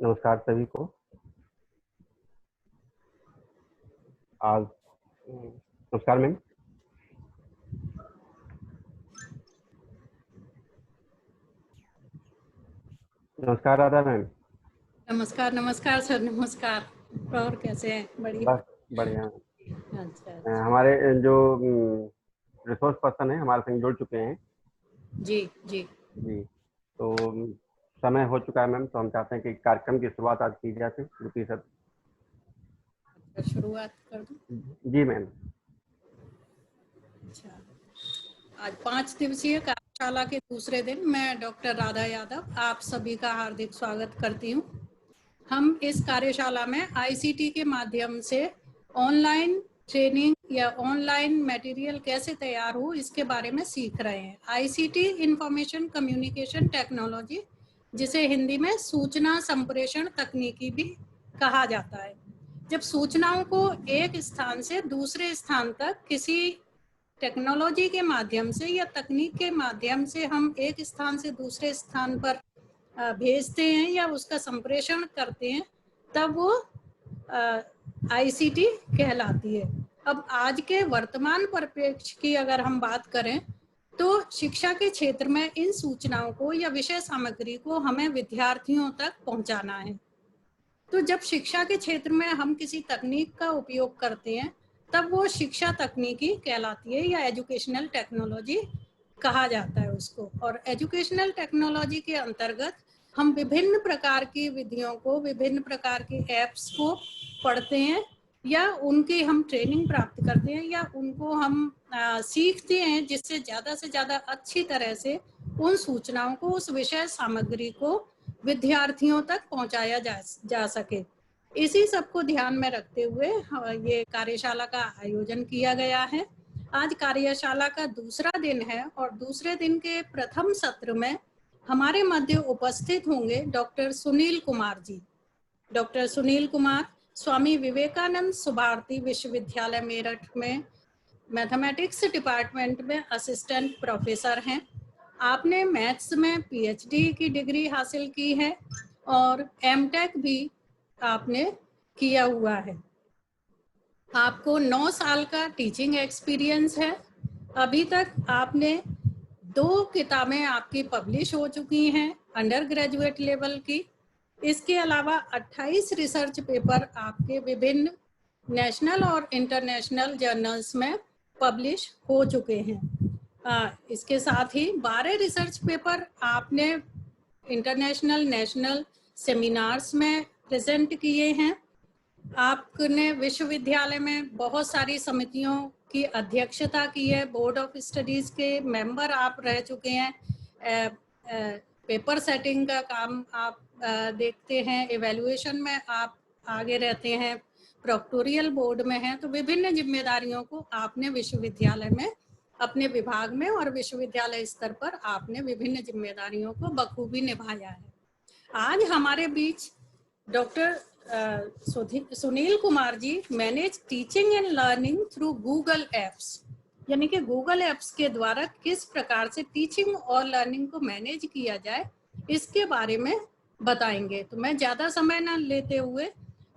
नमस्कार सभी को। आज नमस्कार मैम। नमस्कार राधा मैम। नमस्कार नमस्कार सर, नमस्कार। और कैसे हैं? बढ़िया। बस बढ़िया। अच्छा। हमारे जो रिसोर्स पर्सन है हमारे संग जुड़ चुके हैं। जी जी। जी, तो समय हो चुका है मैम, तो हम चाहते हैं कि कार्यक्रम की शुरुआत आज की जाए। श्रुति सर। अच्छा, शुरुआत कर दूं? जी मैम। अच्छा, आज 5 दिवसीय कार्यशाला के दूसरे दिन मैं डॉक्टर राधा यादव आप सभी का हार्दिक स्वागत करती हूँ। हम इस कार्यशाला में आईसीटी के माध्यम से ऑनलाइन ट्रेनिंग या ऑनलाइन मटेरियल कैसे तैयार हो इसके बारे में सीख रहे हैं। आईसीटी इंफॉर्मेशन कम्युनिकेशन टेक्नोलॉजी, जिसे हिंदी में सूचना संप्रेषण तकनीकी भी कहा जाता है। जब सूचनाओं को एक स्थान से दूसरे स्थान तक किसी टेक्नोलॉजी के माध्यम से या तकनीक के माध्यम से हम एक स्थान से दूसरे स्थान पर भेजते हैं या उसका संप्रेषण करते हैं, तब वो आईसीटी कहलाती है। अब आज के वर्तमान परिप्रेक्ष्य की अगर हम बात करें तो शिक्षा के क्षेत्र में इन सूचनाओं को या विषय सामग्री को हमें विद्यार्थियों तक पहुंचाना है। तो जब शिक्षा के क्षेत्र में हम किसी तकनीक का उपयोग करते हैं तब वो शिक्षा तकनीकी कहलाती है या एजुकेशनल टेक्नोलॉजी कहा जाता है उसको। और एजुकेशनल टेक्नोलॉजी के अंतर्गत हम विभिन्न प्रकार की विधियों को, विभिन्न प्रकार के ऐप्स को पढ़ते हैं या उनकी हम ट्रेनिंग प्राप्त करते हैं या उनको हम सीखते हैं, जिससे ज़्यादा से ज़्यादा अच्छी तरह से उन सूचनाओं को, उस विषय सामग्री को विद्यार्थियों तक पहुंचाया जा सके। इसी सब को ध्यान में रखते हुए ये कार्यशाला का आयोजन किया गया है। आज कार्यशाला का दूसरा दिन है और दूसरे दिन के प्रथम सत्र में हमारे मध्य उपस्थित होंगे डॉक्टर सुनील कुमार जी। डॉक्टर सुनील कुमार स्वामी विवेकानंद सुभारती विश्वविद्यालय मेरठ में मैथमेटिक्स डिपार्टमेंट में असिस्टेंट प्रोफेसर हैं। आपने मैथ्स में पीएचडी की डिग्री हासिल की है और एमटेक भी आपने किया हुआ है। आपको 9 साल का टीचिंग एक्सपीरियंस है। अभी तक आपने 2 किताबें आपकी पब्लिश हो चुकी हैं अंडर ग्रेजुएट लेवल की। इसके अलावा 28 रिसर्च पेपर आपके विभिन्न नेशनल और इंटरनेशनल जर्नल्स में पब्लिश हो चुके हैं। इसके साथ ही 12 रिसर्च पेपर आपने इंटरनेशनल, नेशनल सेमिनार्स में प्रेजेंट किए हैं। आपने विश्वविद्यालय में बहुत सारी समितियों की अध्यक्षता की है, बोर्ड ऑफ स्टडीज के मेंबर आप रह चुके हैं। पेपर सेटिंग का काम आप देखते हैं, इवैल्यूएशन में आप आगे रहते हैं, प्रोक्टोरियल बोर्ड में हैं। तो विभिन्न जिम्मेदारियों को आपने विश्वविद्यालय में, अपने विभाग में और विश्वविद्यालय स्तर पर आपने विभिन्न जिम्मेदारियों को बखूबी निभाया है। आज हमारे बीच doctor Sunil Kumar ji manage teaching and learning through Google apps, यानी कि गूगल एप्स के द्वारा किस प्रकार से टीचिंग और लर्निंग को मैनेज किया जाए, इसके बारे में बताएंगे। तो मैं ज़्यादा समय न लेते हुए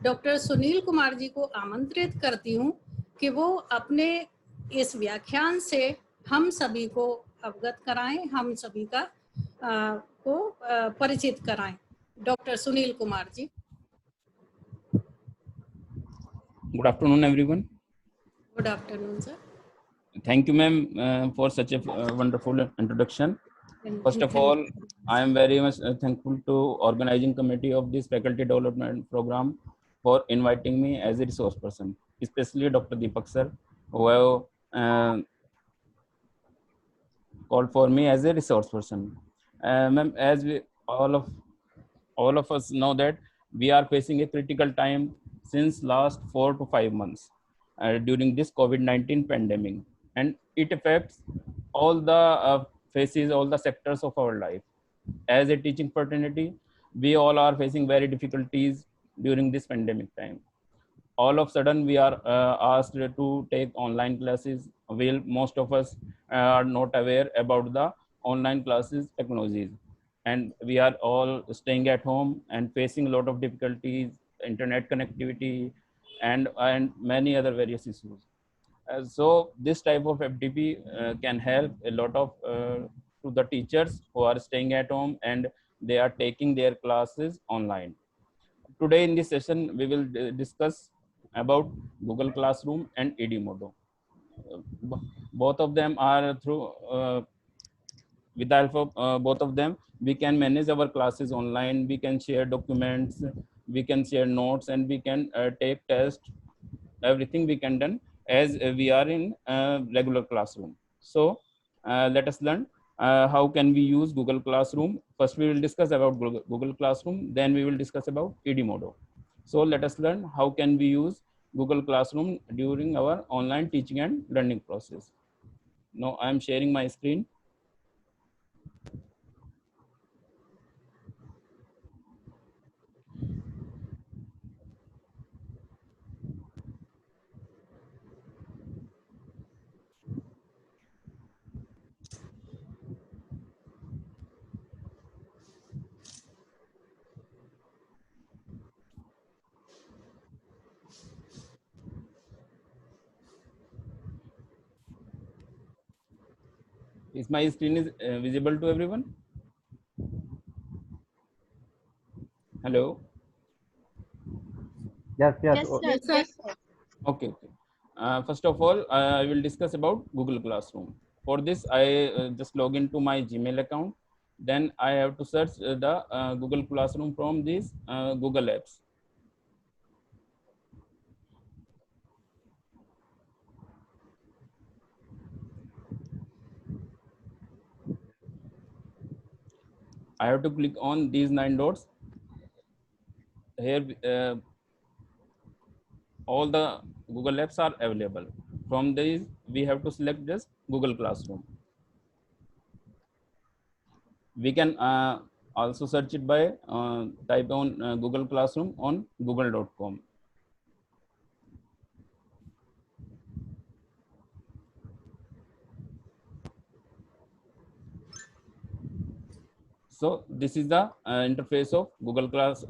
डॉक्टर सुनील कुमार जी को आमंत्रित करती हूँ कि वो अपने इस व्याख्यान से हम सभी को अवगत कराएं, हम सभी का को परिचित कराएं। Doctor Sunil Kumar ji. Good afternoon, everyone. Good afternoon, sir. Thank you, ma'am, for such a wonderful introduction. First of all, I am very much thankful to organizing committee of this faculty development program for inviting me as a resource person, especially Dr. Deepak sir, who have called for me as a resource person. Ma'am, as we all of us know that we are facing a critical time since last 4 to 5 months during this COVID-19 pandemic, and it affects all the faces, all the sectors of our life. As a teaching fraternity, we all are facing very difficulties during this pandemic time. All of a sudden, we are asked to take online classes. Well, most of us are not aware about the online classes technologies. and we are all staying at home and facing a lot of difficulties, internet connectivity, and many other various issues. So this type of FDP can help a lot of to the teachers who are staying at home and they are taking their classes online. Today in this session, we will discuss about Google Classroom and Edmodo. Both of them are through with the help of both of them, we can manage our classes online. We can share documents, we can share notes, and we can take tests. Everything we can done as we are in regular classroom. So let us learn how can we use Google Classroom. First we will discuss about Google Classroom, then we will discuss about Edmodo. So let us learn how can we use Google Classroom during our online teaching and learning process. Now I am sharing my screen. Is my screen is visible to everyone? Hello. Yes, yes. Yes, sir. Yes, sir. Yes, sir. Okay. First of all, I will discuss about Google Classroom. For this, I just log into my Gmail account. Then I have to search the Google Classroom from these Google apps. I have to click on these 9 dots. Here, all the Google apps are available. From these, we have to select just Google Classroom. We can also search it by type on Google Classroom on google.com. So this is the interface of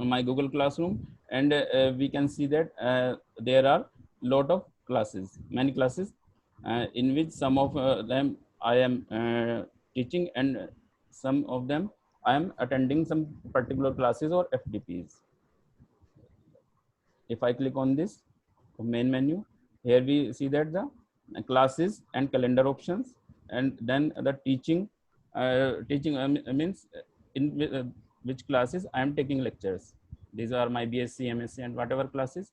my Google Classroom, and we can see that there are lot of classes, many classes, in which some of them I am teaching, and some of them I am attending some particular classes or FDPs. If I click on this main menu, here we see that the classes and calendar options, and then the teaching means in which classes I am taking lectures. These are my BSc, MSc, and whatever classes.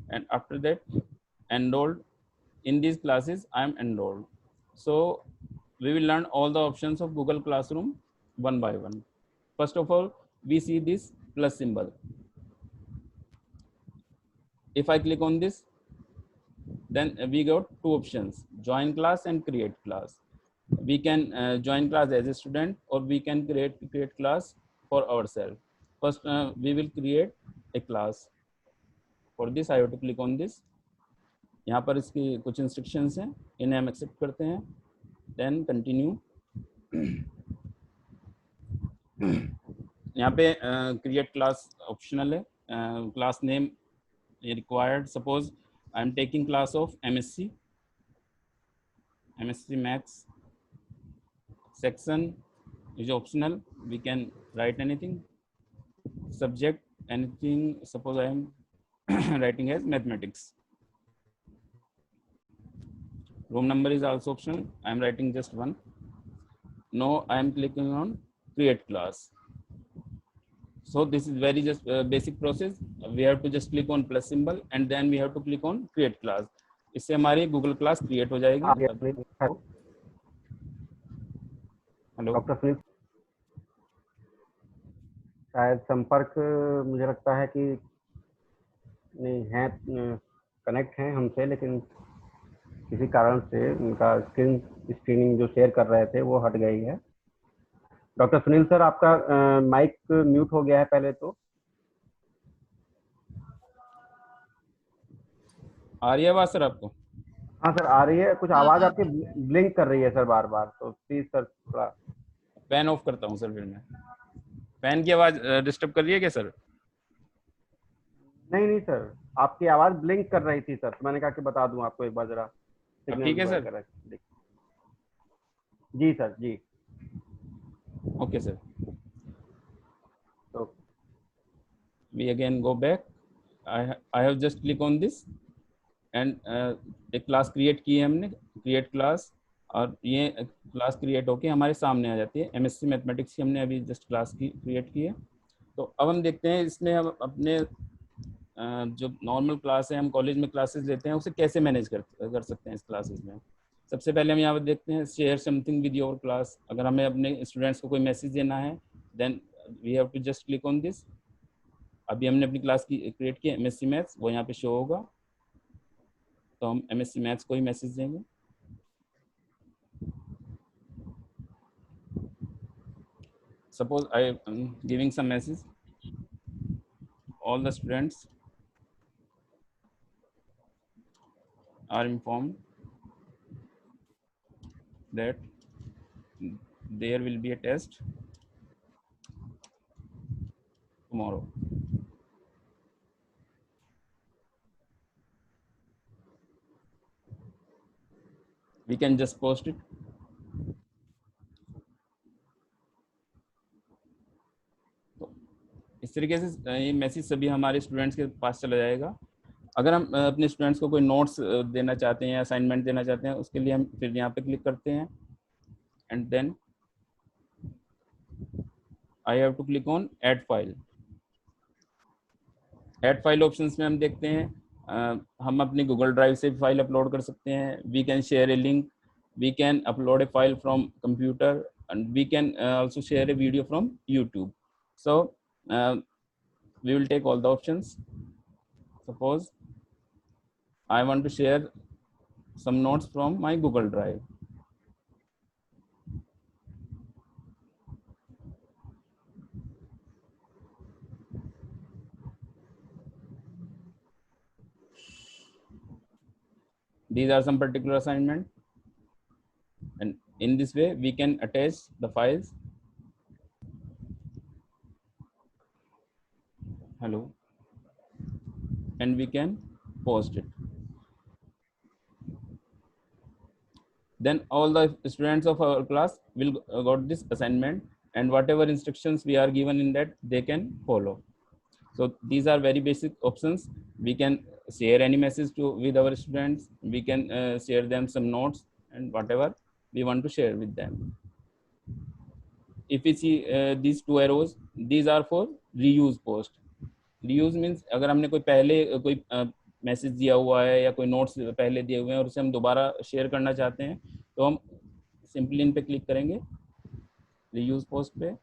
And after that, enrolled. In these classes, I am enrolled. So we will learn all the options of Google Classroom one by one. First of all, we see this plus symbol. If I click on this, then we got 2 options: join class and create class. We can join class as a student, or we can create class for ourselves. First, we will create a class. For this, I have to click on this. यहाँ पर इसकी कुछ instructions हैं, इन्हें हम accept करते हैं. Then continue. यहाँ पे create class optional है. Class name required. Suppose I am taking class of MSc Max. Section is optional. We can write anything. Subject, anything. Suppose I am writing as mathematics. Room number is also optional. I am writing just 1. Now I am clicking on create class. So this is very just basic process. We have to just click on plus symbol, and then we have to click on create class. इससे हमारी Google class create हो जाएगी. Hello doctor Sunil, शायद संपर्क मुझे लगता है कि नहीं है, कनेक्ट हैं हमसे, लेकिन किसी कारण से उनका स्क्रीनिंग जो शेयर कर रहे थे वो हट गई है. डॉक्टर सुनील सर, आपका माइक म्यूट हो गया है पहले तो. आ रही है आवाज सर आपको? हाँ सर, आ रही है. कुछ आवाज आपकी ब्लिंक कर रही है सर बार बार, तो प्लीज सर थोड़ा. फैन ऑफ करता हूँ सर फिर मैं. फैन की आवाज डिस्टर्ब कर रही है क्या सर? नहीं नहीं सर, आपकी आवाज ब्लिंक कर रही थी सर, तो मैंने कहा कि बता दूं आपको एक बार जरा अब सिग्नल ठीक है सर? वगैरह। जी सर जी। ओके सर, तो we again go back. I have just click on this and एक क्लास क्रिएट की है हमने, क्रिएट क्लास, और ये क्लास क्रिएट होके हमारे सामने आ जाती है। एमएससी मैथमेटिक्स की हमने अभी जस्ट क्लास की क्रिएट की है। तो अब हम देखते हैं इसमें हम अपने जो नॉर्मल क्लास है, हम कॉलेज में क्लासेस लेते हैं, उसे कैसे मैनेज कर सकते हैं इस क्लासेस में। सबसे पहले हम यहाँ पर देखते हैं share something with your class. अगर हमें अपने स्टूडेंट्स को कोई मैसेज देना है, then we have to just click on this. अभी हमने अपनी क्लास की क्रिएट की एमएससी मैथ्स, वो यहाँ पे शो होगा, तो हम एमएससी मैथ्स को ही मैसेज देंगे। Suppose I am giving some message, all the students are informed that there will be a test tomorrow. We can just post it. तो इस तरीके से ये मैसेज सभी हमारे स्टूडेंट्स के पास चला जाएगा। अगर हम अपने स्टूडेंट्स को कोई नोट्स देना चाहते हैं या असाइनमेंट देना चाहते हैं, उसके लिए हम फिर यहाँ पे क्लिक करते हैं and then I have to click on add file. Add file options में हम देखते हैं हम अपनी गूगल ड्राइव से फाइल अपलोड कर सकते हैं। We can share a link, we can upload a file from computer, and we can also share a video from YouTube. So we will take all the options. Suppose I want to share some notes from my Google Drive. These are some particular assignment, and in this way we can attach the files. Hello, and we can post it. Then all the students of our class will got this assignment, and whatever instructions we are given in that, they can follow. So these are very basic options. We can share any message with our students. We can share them some notes and whatever we want to share with them. If we see these two arrows, these are for reuse post. Reuse means अगर हमने कोई पहले कोई message दिया हुआ है या कोई नोट्स पहले दिए हुए हैं और उसे हम दोबारा शेयर करना चाहते हैं, तो हम सिंपली इन पे क्लिक करेंगे, रीयूज पोस्ट पे।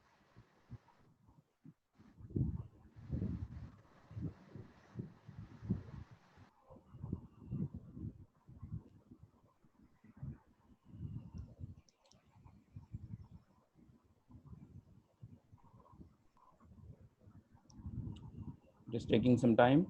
Just taking some time.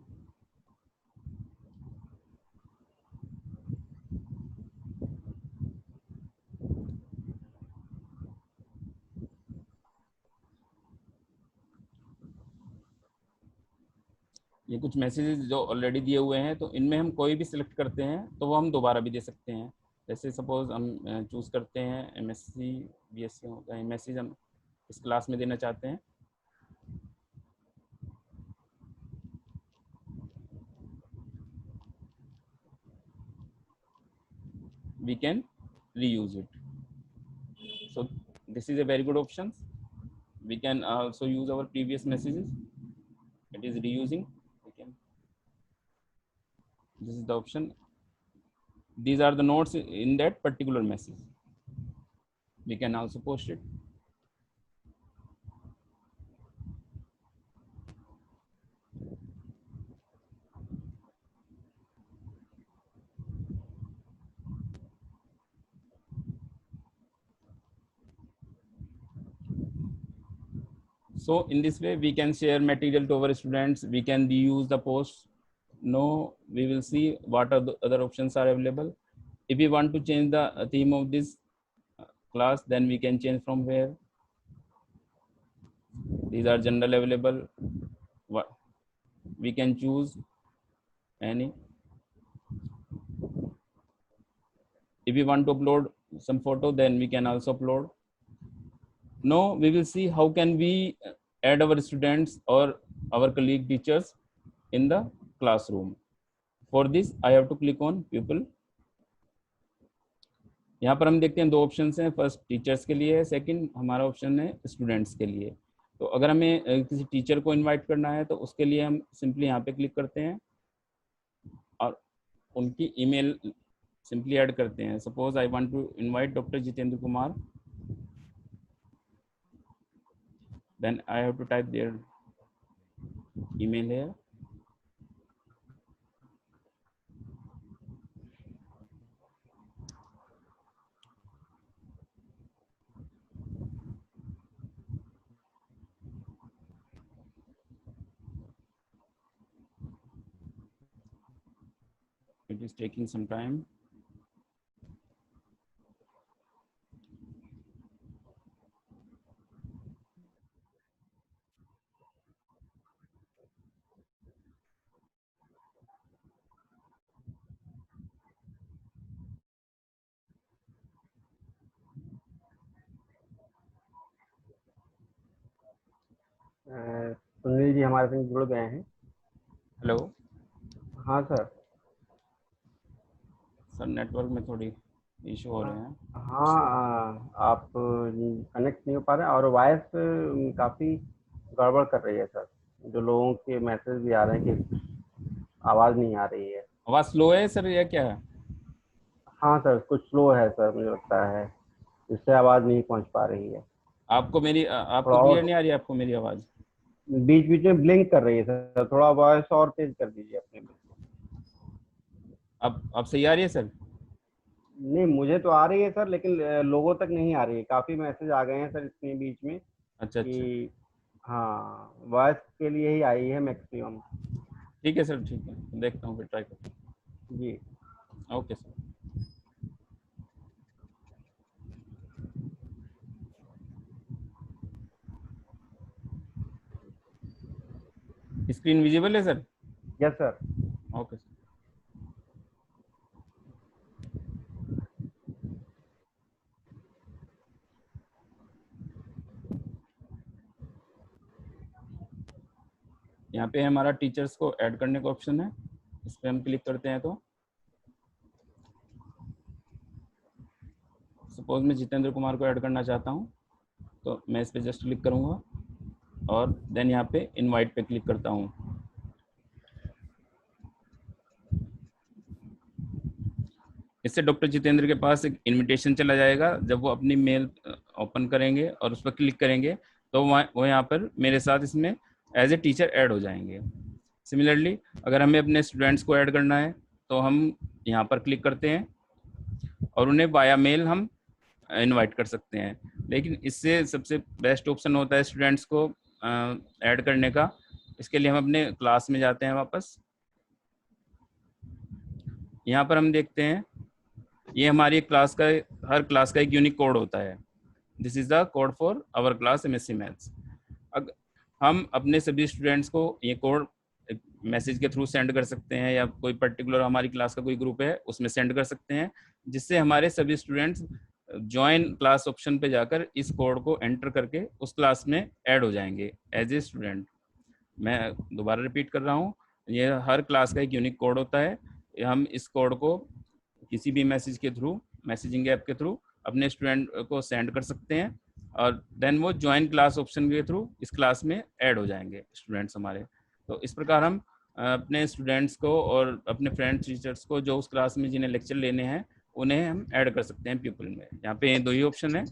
ये कुछ मैसेजेस जो ऑलरेडी दिए हुए हैं, तो इनमें हम कोई भी सिलेक्ट करते हैं तो वो हम दोबारा भी दे सकते हैं। जैसे सपोज हम चूज करते हैं एमएससी बीएससी होता है, मैसेज हम इस क्लास में देना चाहते हैं। We can reuse it. So this is a very good option. We can also use our previous messages. It is reusing. We can. This is the option. These are the notes in that particular message. We can also post it. So in this way we can share material to our students. We can reuse the posts. Now we will see what are the other options are available. If we want to change the theme of this class, then we can change from where. These are general available. We can choose any. If we want to upload some photo, then we can also upload. Now we will see how can we add our students or our colleague teachers in the classroom. For this I have to click on people. यहाँ पर हम देखते हैं 2 options हैं, first teachers के लिए है, second हमारा ऑप्शन है स्टूडेंट्स के लिए। तो अगर हमें किसी टीचर को इनवाइट करना है तो उसके लिए हम सिंपली यहाँ पे क्लिक करते हैं और उनकी ईमेल सिंपली ऐड करते हैं। Suppose I want to invite doctor Jitendra Kumar, then I have to type their email है। It is taking some time. Sunil ji हमारे संग जुड़ गए हैं। हेलो। हाँ सर। सर नेटवर्क में थोड़ी इशू हो रहे हैं। हाँ, आप कनेक्ट नहीं हो पा रहे हैं और वॉइस काफ़ी गड़बड़ कर रही है सर। जो लोगों के मैसेज भी आ रहे हैं कि आवाज़ नहीं आ रही है। आवाज़ स्लो है सर या क्या है? हाँ सर, कुछ स्लो है सर, मुझे लगता है इससे आवाज़ नहीं पहुंच पा रही है। आपको क्लियर नहीं आ रही है आपको मेरी आवाज़? बीच बीच में ब्लिंक कर रही है सर, थोड़ा वॉइस और तेज कर दीजिए अपने में। अब सही आ रही है सर? नहीं, मुझे तो आ रही है सर, लेकिन लोगों तक नहीं आ रही है। काफ़ी मैसेज आ गए हैं सर इतने बीच में। अच्छा कि हाँ, वॉइस के लिए ही आई है मैक्सिमम। ठीक है सर, ठीक है, देखता हूँ फिर, ट्राई करता हूँ जी। Okay sir. स्क्रीन विजिबल है sir? Yes sir. Okay sir. यहाँ पे हमारा टीचर्स को ऐड करने का ऑप्शन है, इस पर हम क्लिक करते हैं तो सपोज मैं जितेंद्र कुमार को ऐड करना चाहता हूँ तो मैं इस पर जस्ट क्लिक करूँगा और देन यहाँ पे इनवाइट पे क्लिक करता हूँ। इससे डॉक्टर जितेंद्र के पास एक इनविटेशन चला जाएगा। जब वो अपनी मेल ओपन करेंगे और उस पर क्लिक करेंगे तो वो यहाँ पर मेरे साथ इसमें एज ए टीचर ऐड हो जाएंगे। सिमिलरली अगर हमें अपने स्टूडेंट्स को ऐड करना है तो हम यहाँ पर क्लिक करते हैं और उन्हें बाया मेल हम इनवाइट कर सकते हैं। लेकिन इससे सबसे बेस्ट ऑप्शन होता है स्टूडेंट्स को ऐड करने का। इसके लिए हम अपने क्लास में जाते हैं वापस। यहाँ पर हम देखते हैं ये हमारी क्लास का, हर क्लास का एक यूनिक कोड होता है। This is the code for our class MSc maths. अगर हम अपने सभी स्टूडेंट्स को ये कोड मैसेज के थ्रू सेंड कर सकते हैं या कोई पर्टिकुलर हमारी क्लास का कोई ग्रुप है उसमें सेंड कर सकते हैं, जिससे हमारे सभी स्टूडेंट्स ज्वाइन क्लास ऑप्शन पे जाकर इस कोड को एंटर करके उस क्लास में ऐड हो जाएंगे एज ए स्टूडेंट। मैं दोबारा रिपीट कर रहा हूँ, ये हर क्लास का एक यूनिक कोड होता है। हम इस कोड को किसी भी मैसेज के थ्रू, मैसेजिंग ऐप के थ्रू अपने स्टूडेंट को सेंड कर सकते हैं और देन वो ज्वाइन क्लास ऑप्शन के थ्रू इस क्लास में ऐड हो जाएंगे स्टूडेंट्स हमारे। तो इस प्रकार हम अपने स्टूडेंट्स को और अपने फ्रेंड्स टीचर्स को जो उस क्लास में जिन्हें लेक्चर लेने हैं उन्हें हम ऐड कर सकते हैं पीपल में। यहाँ पे 2 ही ऑप्शन है,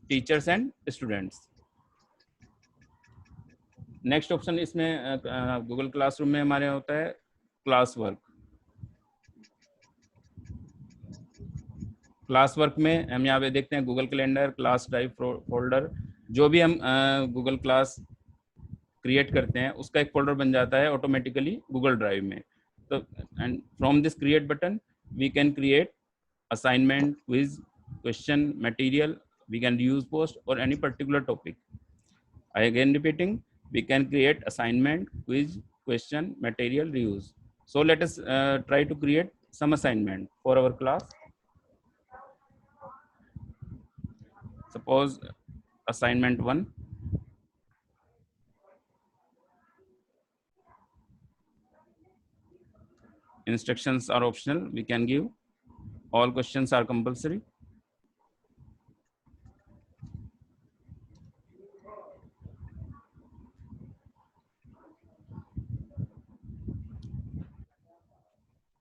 teachers and students. Next option इसमें गूगल क्लासरूम में हमारे होता है क्लास वर्क। क्लास वर्क में हम यहाँ पे देखते हैं Google calendar, class drive folder. जो भी हम गूगल क्लास क्रिएट करते हैं उसका एक फोल्डर बन जाता है ऑटोमेटिकली गूगल ड्राइव में। तो and from this create button we can create assignment, quiz, question, material, we can use post और any particular topic. Again repeating, we can create assignment, quiz, question, material, reuse. So let us try to create some assignment for our class. Suppose assignment 1. Instructions are optional, we can give. All questions are compulsory.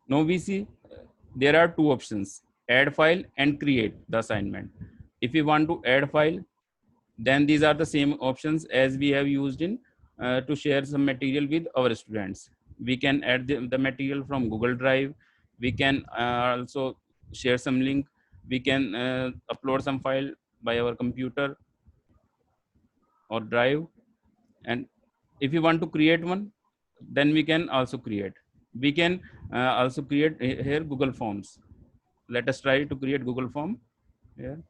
Now we see there are two options, add file and create the assignment. If you want to add file, then these are the same options as we have used in to share some material with our students. We can add the material from Google Drive. We can also share some link. We can upload some file by our computer or drive. And if you want to create one, then we can also create. We can also create here Google Forms. Let us try to create Google Form here.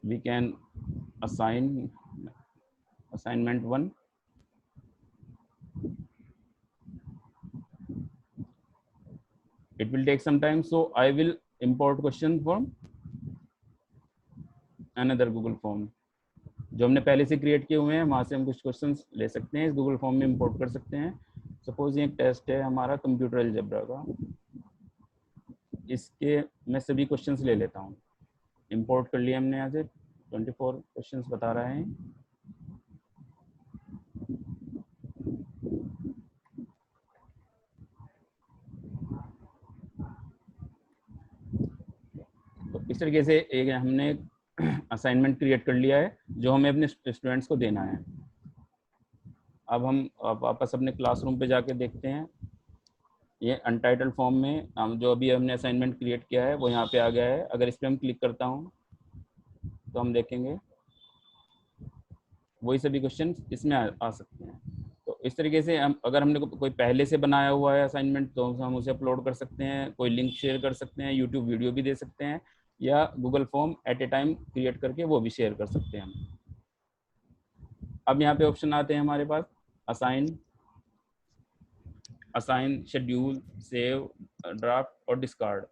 We can assign assignment 1. It will take some time, so I will import question from another Google Form. जो हमने पहले से create किए हुए हैं वहां से हम कुछ क्वेश्चंस ले सकते हैं, इस गूगल फॉर्म में इंपोर्ट कर सकते हैं. सपोज ये एक टेस्ट है हमारा कंप्यूटर अलजेब्रा का, इसके मैं सभी क्वेश्चंस ले लेता हूँ. इंपोर्ट कर लिया हमने, यहाँ से 24 क्वेश्चंस बता रहे हैं. तो इस तरीके से एक हमने असाइनमेंट क्रिएट कर लिया है जो हमें अपने स्टूडेंट्स को देना है. अब हम वापस अपने क्लासरूम पे जाके देखते हैं. ये अनटाइटल्ड फॉर्म में हम जो अभी हमने असाइनमेंट क्रिएट किया है वो यहाँ पे आ गया है. अगर इस पर हम क्लिक करता हूँ तो हम देखेंगे वही सभी क्वेश्चन इसमें आ सकते हैं. तो इस तरीके से हम अगर हमने कोई पहले से बनाया हुआ है असाइनमेंट तो हम उसे अपलोड कर सकते हैं, कोई लिंक शेयर कर सकते हैं, यूट्यूब वीडियो भी दे सकते हैं, या Google form at a time create करके वो भी शेयर कर सकते हैं हम. अब यहाँ पे ऑप्शन आते हैं हमारे पास असाइन, शेड्यूल, सेव, ड्राफ्ट और डिस्कार्ड.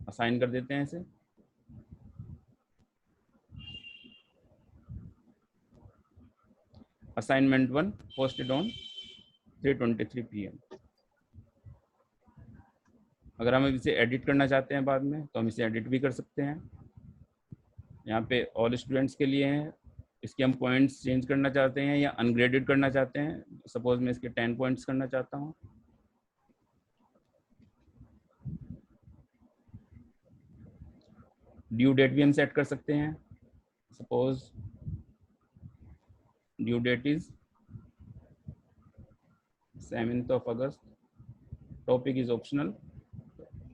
असाइन कर देते हैं इसे. Assignment 1 posted on 3:23 PM. अगर हम इसे एडिट करना चाहते हैं बाद में तो हम इसे एडिट भी कर सकते हैं. यहाँ पे ऑल स्टूडेंट्स के लिए है. इसके हम पॉइंट्स चेंज करना चाहते हैं या अनग्रेडेड करना चाहते हैं. सपोज मैं इसके 10 पॉइंट्स करना चाहता हूँ. ड्यू डेट भी हम सेट कर सकते हैं. Suppose due date is 7th of August. Topic is optional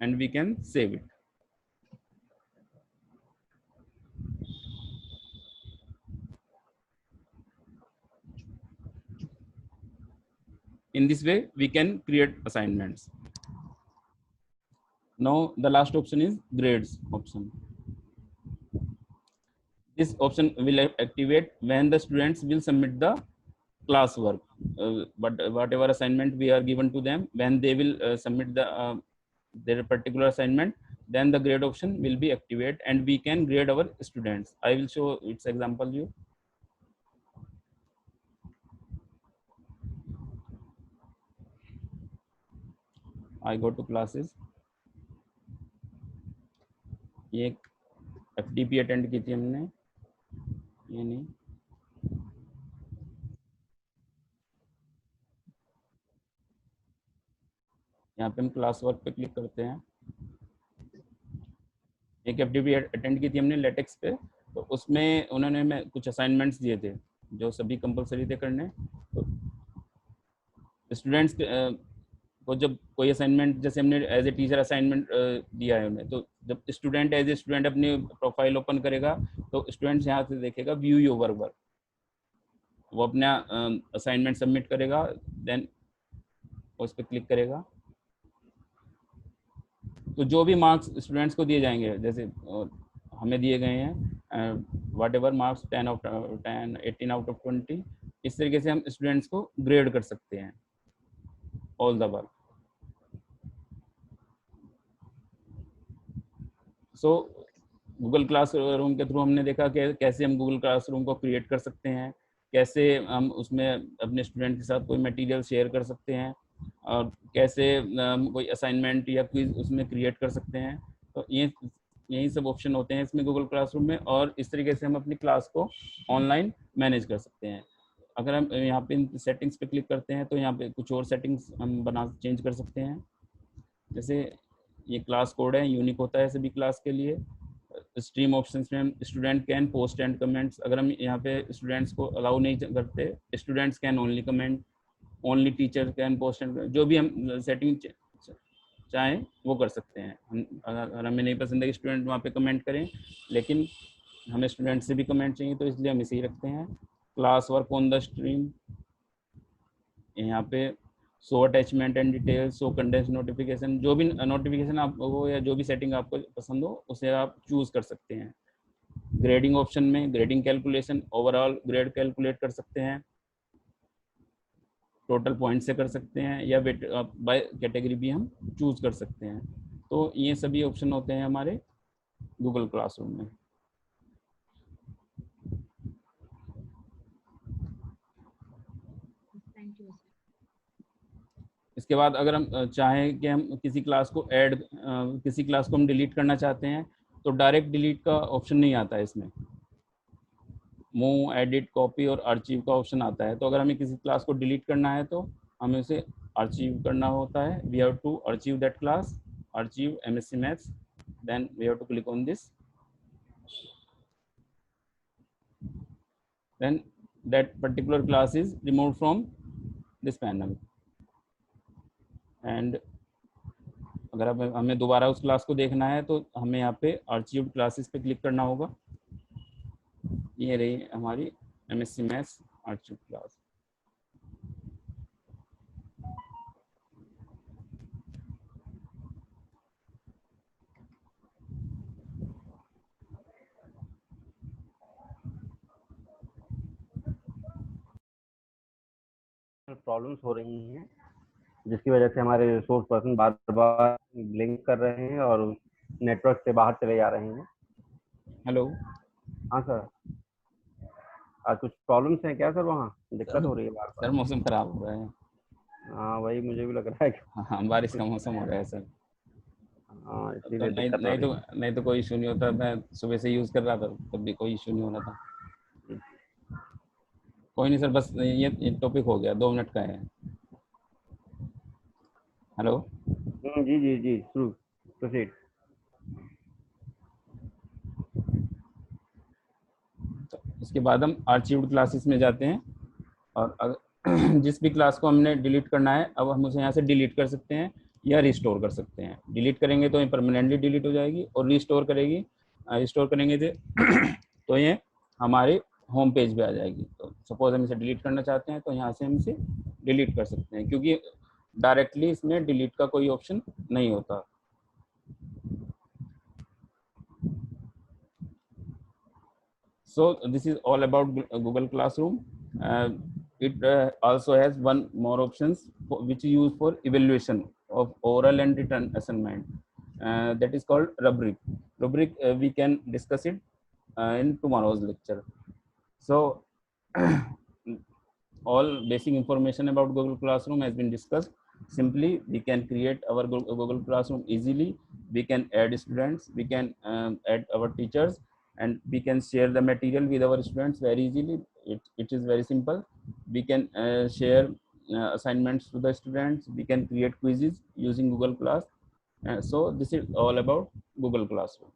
and we can save it. In this way we can create assignments. Now the last option is grades option. This option will activate when the students will submit the classwork, but whatever assignment we are given to them, when they will submit their particular assignment, then the grade option will be activated and we can grade our students. I will show its example you. I go to classes. ये FDP attend की थी हमने, ये नहीं. यहाँ पे हम class work पे क्लिक करते हैं. एक FDP अटेंड की थी हमने लेटेक्स पे, तो उसमें उन्होंने हमें कुछ असाइनमेंट्स दिए थे जो सभी कंपलसरी थे करने. तो स्टूडेंट्स को जब कोई असाइनमेंट, जैसे हमने एज ए टीचर असाइनमेंट दिया है उन्हें, तो जब स्टूडेंट एज ए स्टूडेंट अपनी प्रोफाइल ओपन करेगा तो स्टूडेंट्स यहाँ से देखेगा व्यू योर वर्क. वो अपना असाइनमेंट सबमिट करेगा, देन उस पर क्लिक करेगा. तो जो भी मार्क्स स्टूडेंट्स को दिए जाएंगे, जैसे हमें दिए गए हैं what ever marks 10 out of 10, 18 out of 20, इस तरीके से हम स्टूडेंट्स को ग्रेड कर सकते हैं all the work. So Google classroom के थ्रू हमने देखा कि कैसे हम गूगल क्लासरूम को क्रिएट कर सकते हैं, कैसे हम उसमें अपने स्टूडेंट के साथ कोई मटेरियल शेयर कर सकते हैं, और कैसे कोई असाइनमेंट या क्विज उसमें क्रिएट कर सकते हैं। तो ये यही सब ऑप्शन होते हैं इसमें गूगल क्लासरूम में, और इस तरीके से हम अपनी क्लास को ऑनलाइन मैनेज कर सकते हैं। अगर हम यहाँ पे इन सेटिंग्स पे क्लिक करते हैं तो यहाँ पे कुछ और सेटिंग्स हम चेंज कर सकते हैं। जैसे ये क्लास कोड है, यूनिक होता है सभी क्लास के लिए। स्ट्रीम ऑप्शंस में हम student can post and comments, अगर हम यहाँ पे स्टूडेंट्स को अलाउ नहीं करते, students can only comment, only teacher can post and, जो भी हम सेटिंग चाहें वो कर सकते हैं। हम अगर हमें नहीं पसंद है कि स्टूडेंट वहाँ पे कमेंट करें, लेकिन हमें स्टूडेंट से भी कमेंट चाहिए, तो इसलिए हम इसे ही रखते हैं। Class work on the stream, यहाँ पे so attachment and details, so condense notification, जो भी नोटिफिकेशन आपको या जो भी सेटिंग आपको पसंद हो उसे आप चूज कर सकते हैं। ग्रेडिंग ऑप्शन में grading calculation, overall grade calculate कर सकते हैं, टोटल पॉइंट से कर सकते हैं, या बाय कैटेगरी भी हम चूज कर सकते हैं। तो ये सभी ऑप्शन होते हैं हमारे गूगल क्लासरूम में। इसके बाद अगर हम चाहें कि हम किसी क्लास को किसी क्लास को हम डिलीट करना चाहते हैं, तो डायरेक्ट डिलीट का ऑप्शन नहीं आता है इसमें, मूव, एडिट, कॉपी और आर्चीव का ऑप्शन आता है। तो अगर हमें किसी क्लास को डिलीट करना है तो हमें उसे आर्चीव करना होता है। We have to archive that class, archive MSc Maths, then we have to click on this, then that particular class is removed from this panel. And अगर हमें दोबारा उस क्लास को देखना है तो हमें यहाँ पे आर्चीव्ड क्लासेस पे क्लिक करना होगा। ये रही हमारी MSc Maths आर्चीव्ड क्लास। प्रॉब्लम्स हो रही हैं जिसकी वजह से हमारे रिसोर्स पर्सन बार बार ब्लिंक कर रहे हैं और नेटवर्क से बाहर चले जा रहे हैं। हेलो, हाँ सर, आज कुछ प्रॉब्लम्स हैं क्या सर? वहाँ दिक्कत हो रही है बार सर बार? मौसम खराब हो रहा है। हाँ वही मुझे भी लग रहा है कि हाँ, बारिश का मौसम हो रहा है सर। हाँ तो इसीलिए दिक्कत हो रही है। नहीं तो कोई इशू नहीं होता। मैं सुबह से यूज कर रहा था, तब भी कोई इशू नहीं हो रहा था। कोई नहीं सर, बस ये टॉपिक हो गया, 2 मिनट का है। हेलो, जी जी जी, शुरू, प्रोसीड। तो इसके बाद हम आर्चीव्ड क्लासेस में जाते हैं, और जिस भी क्लास को हमने डिलीट करना है, अब हम उसे यहाँ से डिलीट कर सकते हैं या रिस्टोर कर सकते हैं। डिलीट करेंगे तो ये परमानेंटली डिलीट हो जाएगी, और रिस्टोर करेंगे तो ये हमारे होम पेज पे आ जाएगी। तो सपोज हम इसे डिलीट करना चाहते हैं तो यहाँ से हम इसे डिलीट कर सकते हैं, क्योंकि डायरेक्टली इसमें डिलीट का कोई ऑप्शन नहीं होता। So this is all about Google Classroom. It also has one more options which is used for evaluation of oral and written assignment. That is called rubric. Rubric we can discuss it in tomorrow's lecture. So all basic information about Google Classroom has been discussed. Simply we can create our Google Classroom easily. We can add students, we can add our teachers, and we can share the material with our students very easily. It is very simple. We can share assignments to the students. We can create quizzes using Google Class. So this is all about Google Classroom.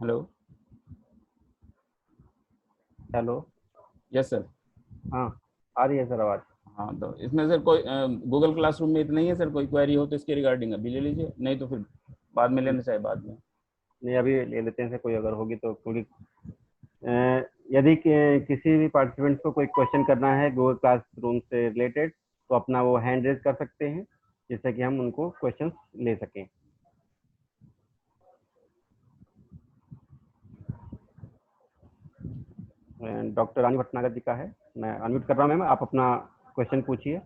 Hello, hello, yes sir. हाँ आ रही है sir आवाज़। हाँ, तो इसमें sir कोई Google classroom में इतना ही है सर, कोई क्वेरी हो तो इसके रिगार्डिंग अभी ले लीजिए, नहीं तो फिर बाद में लेना चाहे बाद में। नहीं अभी ले लेते हैं सर, कोई अगर होगी तो पूरी यदि किसी भी पार्टिसिपेंट को कोई क्वेश्चन करना है गूगल क्लासरूम से रिलेटेड, तो अपना वो हैंड रेज कर सकते हैं, जिससे कि हम उनको क्वेश्चन ले सकें। डॉक्टर रानी भटनागर जी का है, मैं अनम्यूट कर रहा हूँ मैम, आप अपना क्वेश्चन पूछिए।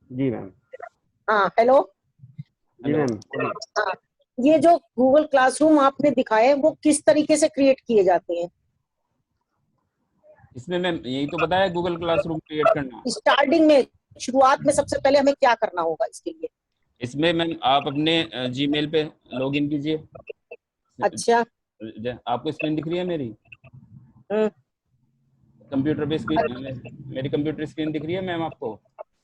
जी मैम। हाँ हेलो। जी मैम। हाँ, ये जो गूगल क्लासरूम आपने दिखाए हैं वो किस तरीके से क्रिएट किए जाते हैं? इसमें मैम यही तो बताया, गूगल क्लासरूम क्रिएट करना। स्टार्टिंग में, शुरुआत में सबसे पहले हमें क्या करना होगा इसके लिए? इसमें मैम आप अपने जीमेल पे लॉगिन कीजिए। अच्छा। आपको स्क्रीन दिख रही है मेरी? कंप्यूटर पे स्क्रीन, मेरी कंप्यूटर स्क्रीन दिख रही है मैम आपको?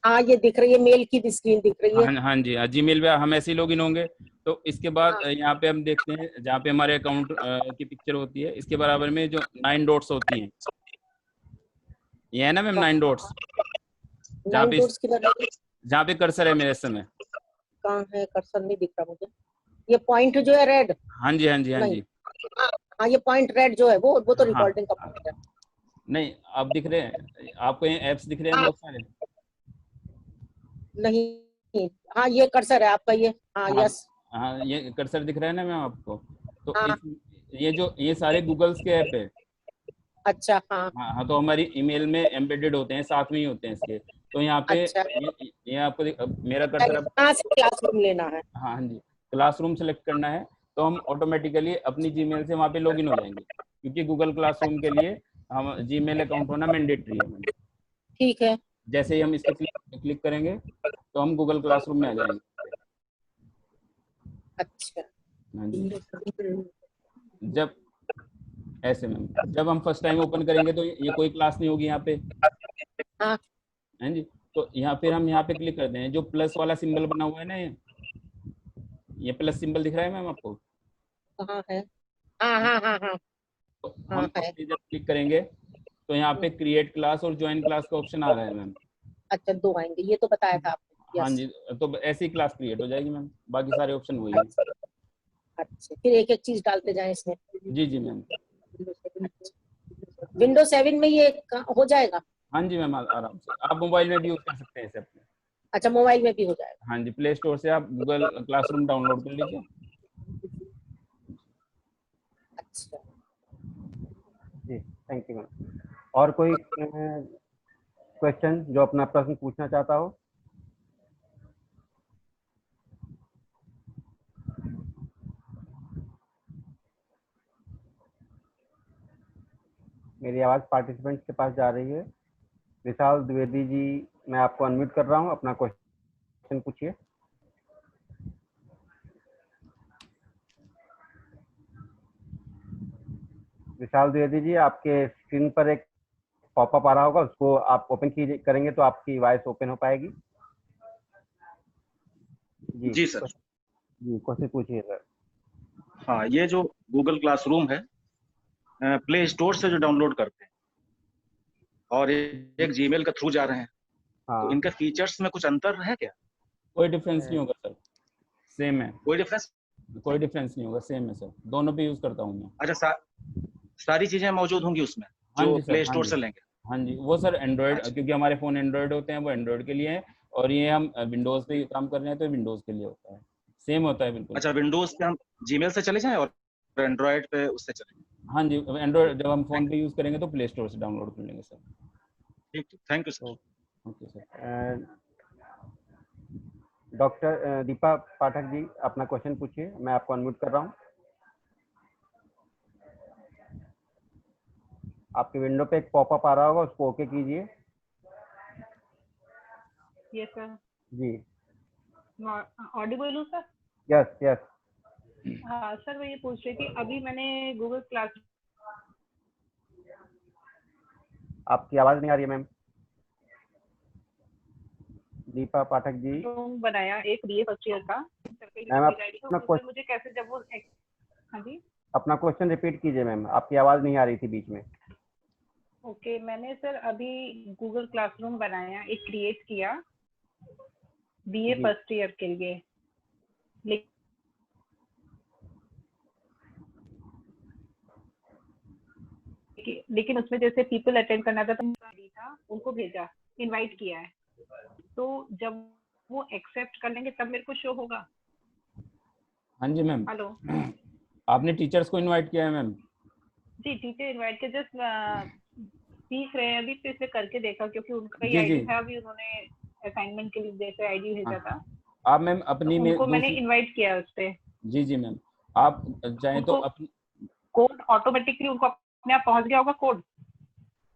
हाँ ये दिख रही है, मेल की भी स्क्रीन दिख रही है। हाँ हाँ जी, जीमेल पे हम ऐसे ही लॉगिन होंगे। तो इसके बाद यहाँ पे हम देखते हैं, जहाँ पे हमारे अकाउंट की पिक्चर होती है, इसके बराबर में जो 9 डॉट्स होती हैं, ये है ना मैम 9 डॉट्स, जहाँ 9 पे डॉट्स किधर है? जहाँ पे कर्सर है मेरे समय। कहाँ है कर्सर? नहीं दिख रहा मुझे। ये पॉइंट जो है रेड? हाँ जी हाँ जी हाँ नहीं। जी। हाँ ये पॉइंट रेड जो है वो तो हाँ रिकॉर्डिंग का पॉइंट है। नहीं, आप दिख रहे हैं आपको, ये ऐप्स दिख रहे हैं बहुत सारे? नहीं। हाँ ये कर्सर है आपका, ये हाँ हाँ यस। हाँ, ये कर्सर दिख रहा है ना मैम आपको? तो हाँ। ये सारे गूगल्स के ऐप है। अच्छा। हाँ। हाँ हाँ, तो हमारी ईमेल में एम्बेडेड होते हैं, साथ में ही होते हैं इसके। तो यहाँ पे अच्छा। ये आपको मेरा कर्सर अब, कहाँ से क्लासरूम लेना है? हाँ हाँ जी, क्लासरूम सेलेक्ट करना है, तो हम ऑटोमेटिकली अपनी जीमेल से वहाँ पे लॉगिन हो जाएंगे, क्योंकि गूगल क्लासरूम के लिए हम जीमेल अकाउंट होना मैंडेटरी है मैम। ठीक है। जैसे ही हम इस पर क्लिक करेंगे तो हम गूगल क्लासरूम में आ जाएंगे। अच्छा। हाँ जी। जब ऐसे मैम, जब हम फर्स्ट टाइम ओपन करेंगे तो ये कोई क्लास नहीं होगी यहाँ पे। हाँ। हाँ जी। तो यहाँ फिर हम यहाँ पे क्लिक करते हैं, जो प्लस वाला सिंबल बना हुआ है ना, ये प्लस सिंबल दिख रहा है मैम आपको? कहाँ है? हाँ हाँ हाँ हाँ। तो हम हाँ है। जब क्लिक करेंगे तो यहाँ पे क्रिएट क्लास और ज्वाइन क्लास का ऑप्शन आ रहा है मैम। अच्छा दो आएंगे, ये तो बताया था आपने। हाँ यस। जी, तो ऐसी क्लास क्रिएट हो जाएगी मैम, बाकी सारे ऑप्शन वही है। अच्छा फिर एक एक चीज डालते जाएं इसमें। जी जी मैम। विंडो 7 में ये हो जाएगा? हाँ जी मैम, आराम से आप मोबाइल में भी यूज कर सकते हैं इसे अपने। अच्छा मोबाइल में भी हो जाएगा? हाँ जी, प्ले स्टोर से आप गूगल क्लासरूम डाउनलोड कर लीजिए। अच्छा। जी थैंक यू मैम। और कोई क्वेश्चन जो अपना प्रश्न पूछना चाहता हो? मेरी आवाज़ पार्टिसिपेंट्स के पास जा रही है। विशाल द्विवेदी जी, मैं आपको अनम्यूट कर रहा हूँ, अपना क्वेश्चन पूछिए। विशाल द्विवेदी जी, आपके स्क्रीन पर एक पॉपअप आ रहा होगा, उसको आप ओपन करेंगे तो आपकी वॉइस ओपन हो पाएगी। जी सर। जी क्वेश्चन पूछिए सर। हाँ, ये जो गूगल क्लासरूम है, प्ले स्टोर से जो डाउनलोड करते हैं और एक जीमेल के थ्रू जा रहे हैं, हाँ। तो इनके फीचर्स में कुछ अंतर है क्या? कोई डिफरेंस नहीं होगा सर, सेम है। कोई डिफरेंस? कोई डिफरेंस नहीं होगा, सेम है सर, दोनों पे यूज करता हूँ मैं। अच्छा, सारी चीजें मौजूद होंगी उसमें हाँ जो जी सर, प्ले हाँ स्टोर जी से लेंगे? हाँ जी, वो सर एंड्रॉयड, अच्छा। क्योंकि हमारे फोन एंड्रॉयड होते हैं, वो एंड्रॉयड के लिए है, और ये हम विंडोज पे काम कर रहे हैं तो विंडोज के लिए होता है, सेम होता है बिल्कुल। अच्छा, विंडोज पे हम जीमेल से चले जाएं और एंड्रॉयड पे उससे चले जाएं? हाँ जी, एंड्रॉयड जब हम फोन पे यूज करेंगे तो प्ले स्टोर से डाउनलोड कर लेंगे सर। ठीक ठीक, thank you sir. Okay sir. Doctor Deepa Pathak ji, अपना क्वेश्चन पूछिए, मैं आपको अनम्यूट कर रहा हूँ। आपके विंडो पे एक पॉपअप आ रहा होगा, उसको ओके कीजिए। Yes sir. जी। ऑडिबल हूँ सर? Yes yes. हाँ सर, मैं ये पूछ रही थी, अभी मैंने गूगल क्लास, आपकी आवाज नहीं आ रही है मैम। दीपा पाठक जी। बनाया एक बीए फर्स्ट ईयर का, मैम आप मुझे कैसे जब वो, हाँ जी अपना क्वेश्चन रिपीट कीजिए मैम, आपकी आवाज नहीं आ रही थी बीच में। ओके, मैंने सर अभी गूगल क्लासरूम बनाया, एक क्रिएट किया बीए जी। फर्स्ट ईयर के लिए, लेकिन उसमें जैसे पीपल अटेंड करना था तो उनको भेजा, इनवाइट किया है, तो जब वो एक्सेप्ट कर लेंगे तब मेरे को शो होगा। हाँ जी मैम। हेलो आपने टीचर्स को इनवाइट किया है मैम? जी, टीचर इनवाइट के जस्ट सीख रहे हैं अभी, तो इसलिए करके देखा क्योंकि उनका ही जी आईडी जी था, अभी उन्होंने असाइनमेंट के लिए जैसे आईडी भेजा हाँ, था, आप मैम तो अपनी में उनको मैंने दूसरी, इनवाइट किया उस पे। जी जी मैम, आप चाहें तो उनको अपनी, कोड ऑटोमेटिकली उनको अपने आप पहुंच गया होगा कोड?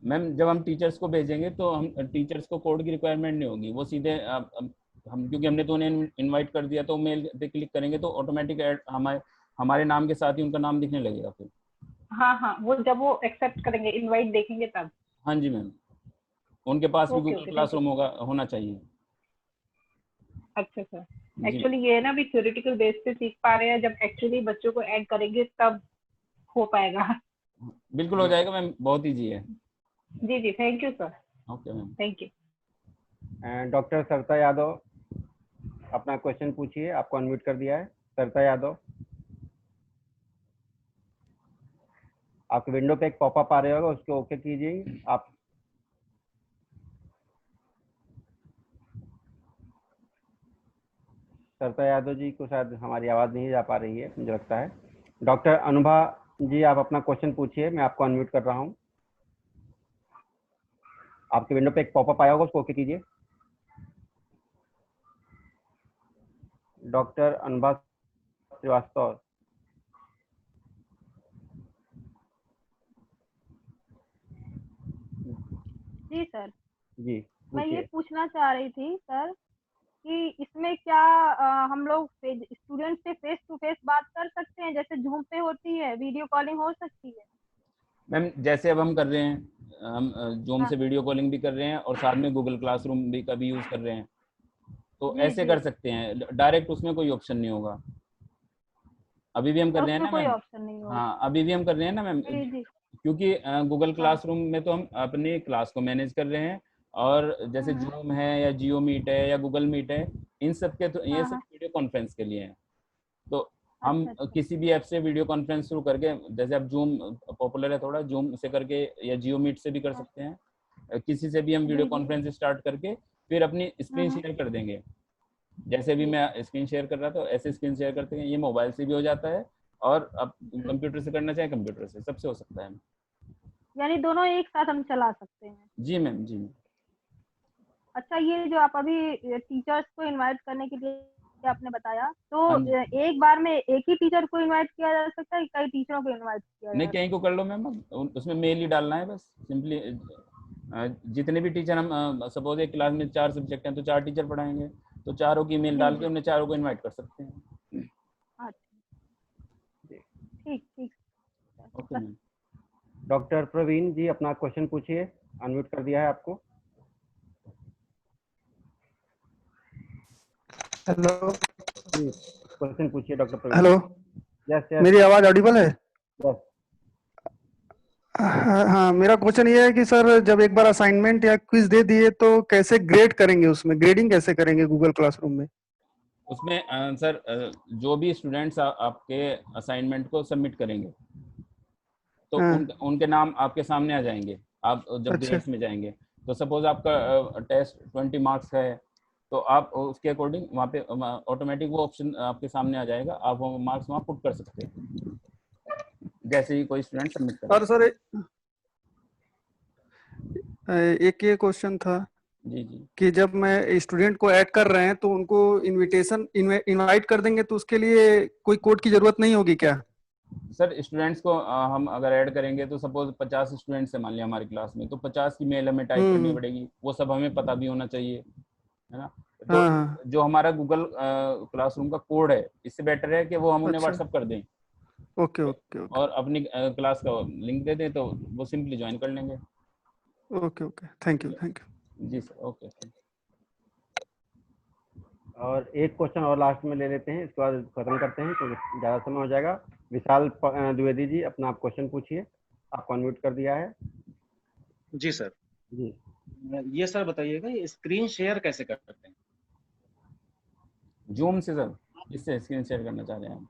मैम जब हम टीचर्स को भेजेंगे तो हम टीचर्स को कोड की रिक्वायरमेंट नहीं होगी, वो सीधे हम, क्योंकि हमने तो उन्हें इनवाइट कर दिया तो मेल पे क्लिक करेंगे तो ऑटोमेटिक हमारे हमारे नाम के साथ ही उनका नाम दिखने लगेगा फिर। हाँ हाँ, वो जब वो एक्सेप्ट करेंगे, इनवाइट देखेंगे तब। हाँ जी मैम, उनके पास भी okay Google okay, thank you. Classroom होना चाहिए। अच्छा सर, जी एक्चुअली ये है ना, अभी थ्योरेटिकल बेस पे सीख पा रहे हैं, जब एक्चुअली बच्चों को ऐड करेंगे तब हो पाएगा। बिल्कुल हो जाएगा मैम, बहुत ईजी है। जी जी, thank you sir, okay ma'am. Thank you. Doctor Sarita Yadav अपना क्वेश्चन पूछिए, आपको अनम्यूट कर दिया है। सरिता यादव, आपके विंडो पे एक पॉपअप आ रहा होगा, उसको ओके कीजिए आप। सरिता यादव जी को शायद हमारी आवाज़ नहीं जा पा रही है, मुझे लगता है। डॉक्टर अनुभा जी, आप अपना क्वेश्चन पूछिए, मैं आपको अनम्यूट कर रहा हूँ। आपके विंडो पे एक पॉपअप आया होगा, उसको ओके कीजिए। डॉक्टर अनुभा श्रीवास्तव। जी सर, जी मैं ये पूछिए। पूछना चाह रही थी सर कि इसमें क्या हम लोग स्टूडेंट से फेस टू फेस बात कर सकते हैं, जैसे जूम पे होती है, वीडियो कॉलिंग हो सकती है? मैम जैसे अब हम कर रहे हैं, हम जूम हाँ से वीडियो कॉलिंग भी कर रहे हैं और साथ में गूगल क्लासरूम भी का भी यूज़ कर रहे हैं, तो जी ऐसे जी, कर सकते हैं। डायरेक्ट उसमें कोई ऑप्शन नहीं होगा। अभी भी हम कर तो रहे हैं उसमें ना कोई मैम? ऑप्शन नहीं होगा? हाँ अभी भी हम कर रहे हैं ना मैम, जी जी, क्योंकि गूगल हाँ। क्लासरूम में तो हम अपनी क्लास को मैनेज कर रहे हैं, और जैसे हम्म, जूम है या जियो मीट है या गूगल मीट है, इन सब के तो ये हाँ सब हाँ, वीडियो कॉन्फ्रेंस के लिए हैं। तो हम अच्छा अच्छा, किसी भी ऐप से वीडियो कॉन्फ्रेंस शुरू करके, जैसे अब जूम पॉपुलर है थोड़ा, जूम से करके या जियो मीट से भी कर हाँ, सकते हैं। किसी से भी हम वीडियो जी जी, कॉन्फ्रेंस स्टार्ट करके फिर अपनी स्क्रीन हम्म, शेयर कर देंगे। जैसे भी जी, मैं स्क्रीन शेयर कर रहा था ऐसे स्क्रीन शेयर करते हैं, ये मोबाइल से भी हो जाता है, और अब जी, कंप्यूटर से करना चाहे कंप्यूटर से, सबसे हो सकता है। यानी दोनों एक साथ हम चला सकते हैं? जी मैम, जी मैम। अच्छा, ये जो आप अभी टीचर्स को इनवाइट करने के लिए आपने बताया, तो हाँ जी, एक बार में एक ही टीचर को इनवाइट किया जा सकता है, कई टीचरों को इनवाइट किया नहीं जा कहीं को सकता कर है? लो मैम, उसमें मेल ही डालना है बस सिंपली। जितने भी टीचर हम, सपोज एक क्लास में 4 सब्जेक्ट हैं तो 4 टीचर पढ़ाएंगे, तो चारों की मेल जी डाल के जी, उन्हें चारों को इनवाइट कर सकते हैं। अच्छा, ठीक ठीक ओके बस। मैम। डॉक्टर प्रवीण जी, अपना क्वेश्चन पूछिए, अनम्यूट कर दिया है आपको। हेलो। जी क्वेश्चन पूछिए doctor Praveen. Hello, yes yes मेरी आवाज ऑडिबल है? यस। हाँ हाँ, मेरा क्वेश्चन ये है कि सर जब एक बार असाइनमेंट या क्विज दे दिए तो कैसे ग्रेड करेंगे, उसमें ग्रेडिंग कैसे करेंगे गूगल क्लासरूम में? उसमें सर जो भी स्टूडेंट्स आपके असाइनमेंट को सबमिट करेंगे तो हाँ, उनके नाम आपके सामने आ जाएंगे, आप जब अच्छा ग्रेड्स में जाएंगे। तो सपोज आपका टेस्ट 20 मार्क्स है, तो आप उसके अकॉर्डिंग वहाँ पे ऑटोमेटिक वो ऑप्शन आपके सामने आ जाएगा, आप वो मार्क्स वहाँ पुट कर सकते हैं जैसे ही कोई स्टूडेंट सबमिट और करेगा। सर एक ये क्वेश्चन था जी जी कि जब मैं स्टूडेंट को ऐड कर रहे हैं तो उनको इनविटेशन इनवाइट कर देंगे तो उसके लिए कोई कोड की जरूरत नहीं होगी क्या? सर, स्टूडेंट्स को हम अगर ऐड करेंगे तो सपोज 50 स्टूडेंट्स है मान लिया हमारी क्लास में, तो 50 की मेल हमें टाइप करनी हम्म, पड़ेगी, वो सब हमें पता भी होना चाहिए, है ना? तो हाँ हाँ, जो हमारा गूगल क्लासरूम का कोड है, इससे बेटर है कि वो हम उन्हें अच्छा, व्हाट्सअप कर दें ओके ओके ओके और अपनी क्लास का लिंक दे दें, तो वो सिंपली ज्वाइन कर लेंगे। Okay okay, thank you thank you. जी सर, ओके। और एक क्वेश्चन और लास्ट में ले लेते हैं, इसके बाद खत्म करते हैं क्योंकि ज़्यादा समय हो जाएगा। विशाल द्विवेदी जी, अपना आप क्वेश्चन पूछिए, आपको अनम्यूट कर दिया है। जी सर, जी ये सर बताइएगा, ये स्क्रीन शेयर कैसे कर सकते हैं? जूम से सर, इससे स्क्रीन शेयर करना चाह रहे हैं हम?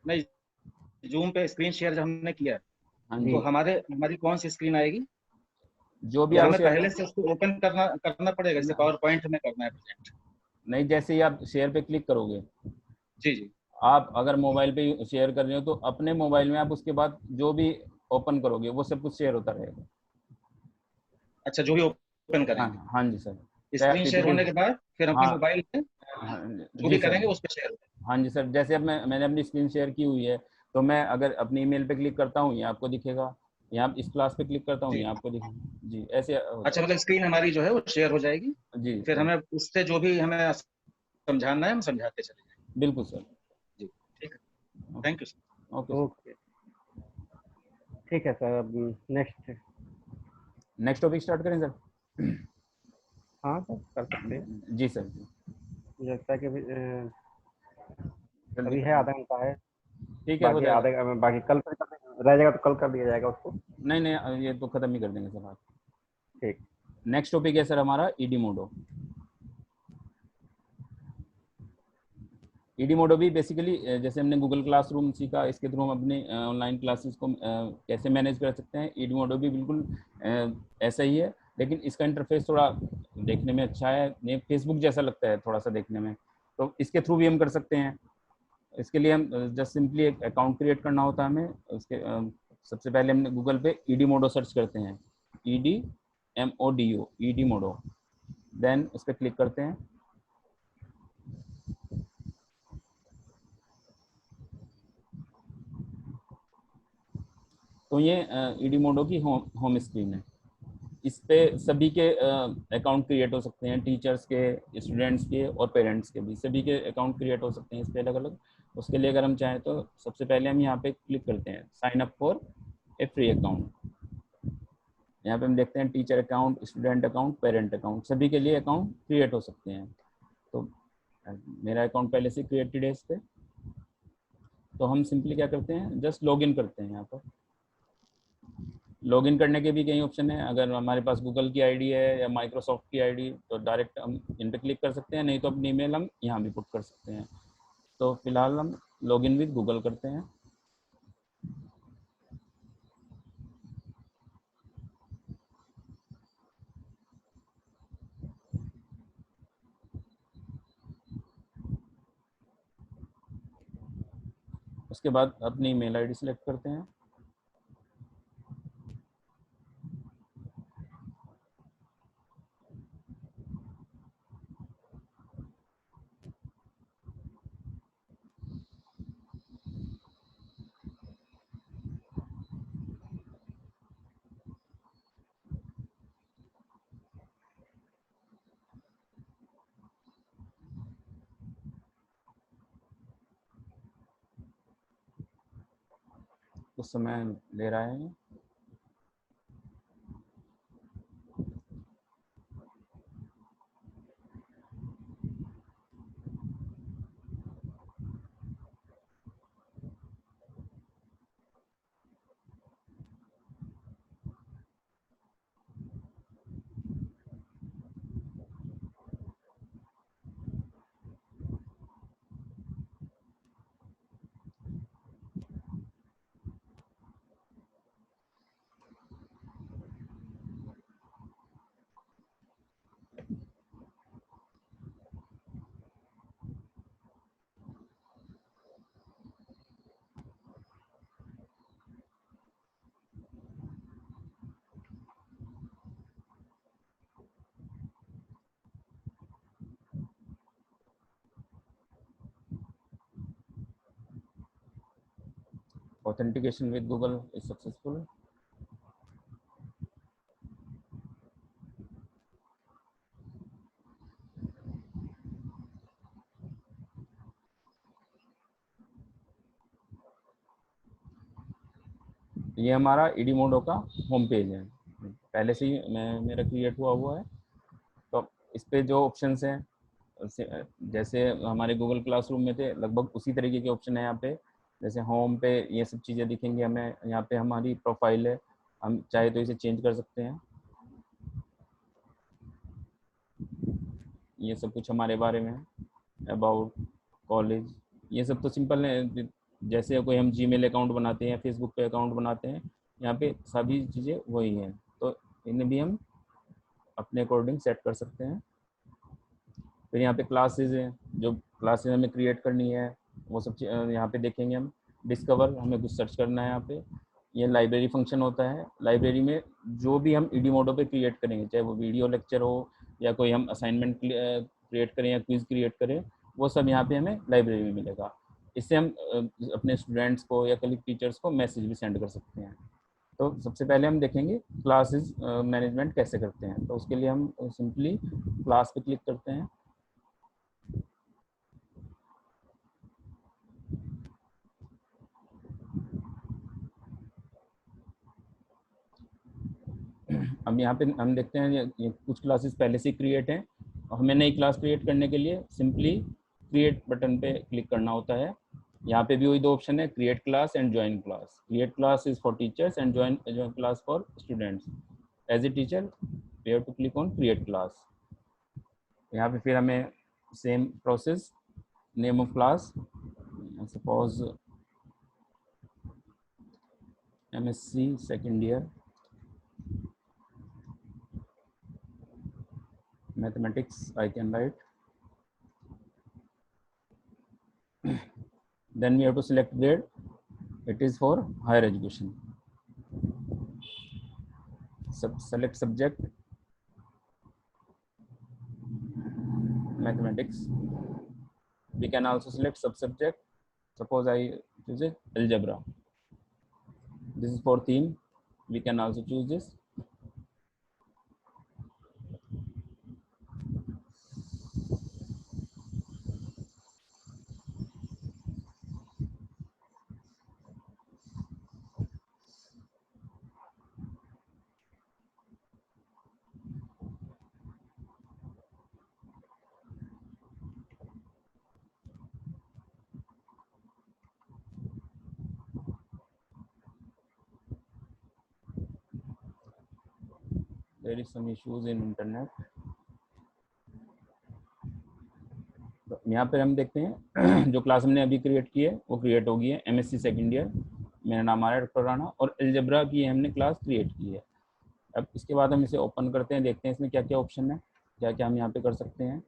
नहीं, जूम पे स्क्रीन शेयर जब हमने किया हाँ जी। जी, तो हमारी कौन सी स्क्रीन आएगी? जो भी या आप हमें शेयर पहले से उसको ओपन करना पड़ेगा, जैसे पावर पॉइंट में करना है प्रेजेंट? नहीं, जैसे ही आप शेयर पे क्लिक करोगे, जी जी। आप अगर मोबाइल पे शेयर कर रहे हो तो अपने मोबाइल में आप उसके बाद जो भी ओपन करोगे वो सब कुछ शेयर होता रहेगा। अच्छा, जो भी ओपन हाँ करेंगे हाँ जी सर, चाहे आप स्क्रीन शेयर पीपीटी। होने के बाद फिर अपने हाँ मोबाइल में हाँ जो जी भी सर। करेंगे उस पर शेयर होगा। हाँ जी सर, जैसे अब मैंने अपनी स्क्रीन शेयर की हुई है, तो मैं अगर अपनी ईमेल पे क्लिक करता हूँ ये आपको दिखेगा, यहाँ इस क्लास पे क्लिक करता हूँ जी। ये आपको दिखेगा जी, ऐसे होता अच्छा, मतलब स्क्रीन हमारी जो है वो शेयर हो जाएगी, है जी फिर सर। हमें उससे जो भी हमें समझाना है हम समझाते चले जाएंगे। बिल्कुल सर। जी, ठीक है, thank you sir. Okay sir. Okay, ठीक है सर। अब नेक्स्ट। नेक्स्ट टॉपिक स्टार्ट करें सर? हाँ सर, कर सकते हैं। जी सर जी, मुझे लगता है कि जल्दी अभी है, करें। आधा घंटा है। ठीक है, हो जाएगा। बाकी कल फिर रह जाएगा तो कल कर दिया जाएगा उसको। नहीं नहीं, ये तो खत्म ही कर देंगे सर आज। ठीक। नेक्स्ट टॉपिक है सर हमारा ईडी मोडो। ईडी मोडो भी बेसिकली जैसे हमने गूगल क्लासरूम सीखा, इसके थ्रू हम अपने ऑनलाइन क्लासेस को कैसे मैनेज कर सकते हैं। ईडी मोडो भी बिल्कुल ऐसा ही है, लेकिन इसका इंटरफेस थोड़ा देखने में अच्छा है, ये फेसबुक जैसा लगता है थोड़ा सा देखने में, तो इसके थ्रू भी हम कर सकते हैं। इसके लिए हम जस्ट सिंपली एक अकाउंट क्रिएट करना होता है हमें। उसके सबसे पहले हमने गूगल पे ईडी मोडो सर्च करते हैं, EDMODO, ईडी मोडो, देन उस पर क्लिक करते हैं। तो ये ईडी मोडो की होम स्क्रीन है। इस पे सभी के अकाउंट क्रिएट हो सकते हैं, टीचर्स के, स्टूडेंट्स के और पेरेंट्स के भी, सभी के अकाउंट क्रिएट हो सकते हैं इस पे अलग अलग। उसके लिए अगर हम चाहें तो सबसे पहले हम यहाँ पे क्लिक करते हैं sign up for a free account. यहाँ पे हम देखते हैं teacher account, student account, parent account, सभी के लिए अकाउंट क्रिएट हो सकते हैं। तो मेरा अकाउंट पहले से क्रिएटेड है इस पर, तो हम सिंपली क्या करते हैं, जस्ट लॉग इन करते हैं। यहाँ पर लॉगिन करने के भी कई ऑप्शन है। अगर हमारे पास गूगल की आईडी है या माइक्रोसॉफ्ट की आईडी, तो डायरेक्ट हम इन पे क्लिक कर सकते हैं, नहीं तो अपनी ईमेल हम यहाँ भी पुट कर सकते हैं। तो फिलहाल हम लॉगिन विद गूगल करते हैं। उसके बाद अपनी ईमेल आईडी सेलेक्ट करते हैं। उस समय ले रहा है। Authentication with Google is successful. ये हमारा ईडी मोडो का होम पेज है, पहले से ही मेरा क्रिएट हुआ है। तो इस पे जो ऑप्शंस हैं जैसे हमारे गूगल क्लासरूम में थे, लगभग उसी तरीके के ऑप्शन है यहाँ पे। जैसे होम पे ये सब चीज़ें दिखेंगी हमें, यहाँ पे हमारी प्रोफाइल है, हम चाहे तो इसे चेंज कर सकते हैं। ये सब कुछ हमारे बारे में, अबाउट, कॉलेज, ये सब तो सिंपल है। जैसे कोई हम जीमेल अकाउंट बनाते हैं, फेसबुक पे अकाउंट बनाते हैं, यहाँ पे सभी चीज़ें वही हैं, तो इन्हें भी हम अपने अकॉर्डिंग सेट कर सकते हैं। फिर यहाँ पे क्लासेज हैं, जो क्लासेज हमें क्रिएट करनी है वो सब यहाँ पे देखेंगे हम। डिस्कवर, हमें कुछ सर्च करना है यहाँ पे। ये लाइब्रेरी फंक्शन होता है, लाइब्रेरी में जो भी हम ईडी मोडो पे क्रिएट करेंगे, चाहे वो वीडियो लेक्चर हो या कोई हम असाइनमेंट क्रिएट करें या क्विज क्रिएट करें, वो सब यहाँ पे हमें लाइब्रेरी में मिलेगा। इससे हम अपने स्टूडेंट्स को या कलीग टीचर्स को मैसेज भी सेंड कर सकते हैं। तो सबसे पहले हम देखेंगे क्लासेस मैनेजमेंट कैसे करते हैं। तो उसके लिए हम सिंपली क्लास पे क्लिक करते हैं। अब यहाँ पे हम देखते हैं ये कुछ क्लासेस पहले से क्रिएट हैं, और हमें नई क्लास क्रिएट करने के लिए सिंपली क्रिएट बटन पे क्लिक करना होता है। यहाँ पे भी वही दो ऑप्शन है, create class and join class. Create class is for teachers and join class for students. As a teacher we have to click on create class. यहाँ पे फिर हमें same process, name of class suppose MSc second year mathematics I can write. Then we have to select grade. It is for higher education. Select subject, mathematics. We can also select subject. Suppose I choose algebra. This is for theme. We can also choose this. There is some issues in internet. तो यहाँ पर हम देखते हैं जो class हमने अभी create की है वो क्रिएट होगी है MSc सेकेंड ईयर। मेरा नाम आ रहा है डॉक्टर राणा, और अलजेब्रा की हमने क्लास क्रिएट की है। अब इसके बाद हम इसे ओपन करते हैं, देखते हैं इसमें क्या क्या ऑप्शन है, क्या क्या हम यहाँ पे कर सकते हैं।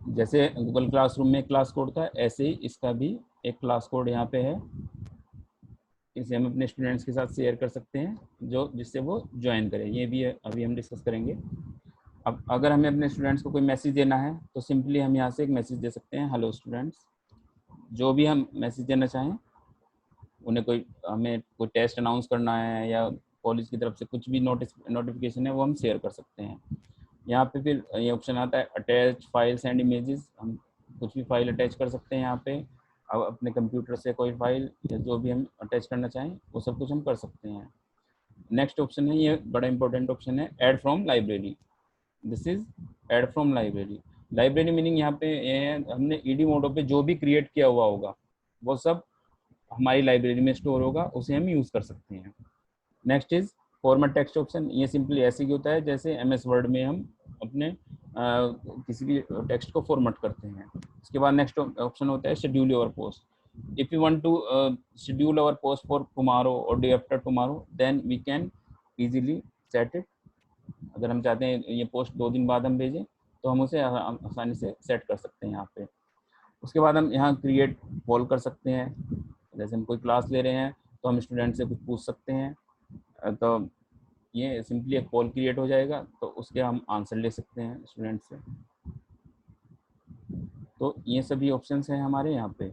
जैसे गूगल क्लासरूम में क्लास कोड था, ऐसे ही इसका भी एक क्लास कोड यहाँ पे है। इसे हम अपने स्टूडेंट्स के साथ शेयर कर सकते हैं, जो जिससे वो ज्वाइन करें। ये भी अभी हम डिस्कस करेंगे। अब अगर हमें अपने स्टूडेंट्स को कोई मैसेज देना है तो सिंपली हम यहाँ से एक मैसेज दे सकते हैं, हेलो स्टूडेंट्स। जो भी हम मैसेज देना चाहें, उन्हें हमें कोई टेस्ट अनाउंस करना है या कॉलेज की तरफ से कुछ भी नोटिफिकेशन है वो हम शेयर कर सकते हैं। यहाँ पे फिर ये ऑप्शन आता है अटैच फाइल्स एंड इमेजेस। हम कुछ भी फाइल अटैच कर सकते हैं यहाँ पे। अब अपने कंप्यूटर से कोई फाइल या जो भी हम अटैच करना चाहें वो सब कुछ हम कर सकते हैं। नेक्स्ट ऑप्शन है, ये बड़ा इंपॉर्टेंट ऑप्शन है, add from library. This is add from library. Library meaning यहाँ पे ये है, हमने ईडी मोडो पे जो भी क्रिएट किया हुआ होगा वो सब हमारी लाइब्रेरी में स्टोर होगा, उसे हम यूज़ कर सकते हैं। Next is format text option. ये सिंपली ऐसे ही होता है जैसे MS वर्ड में हम अपने किसी भी टेक्स्ट को फॉर्मेट करते हैं। इसके बाद नेक्स्ट ऑप्शन होता है schedule your post. If you want to schedule our post for tomorrow और day after tomorrow, then we can easily set it. अगर हम चाहते हैं ये पोस्ट 2 दिन बाद हम भेजें तो हम उसे आसानी से सेट कर सकते हैं यहाँ पे। उसके बाद हम यहाँ क्रिएट पोल कर सकते हैं। जैसे हम कोई क्लास ले रहे हैं तो हम स्टूडेंट से कुछ पूछ सकते हैं, तो ये सिंपली एक पोल क्रिएट हो जाएगा, तो उसके हम आंसर ले सकते हैं स्टूडेंट से। तो ये सभी ऑप्शंस हैं हमारे यहाँ पे।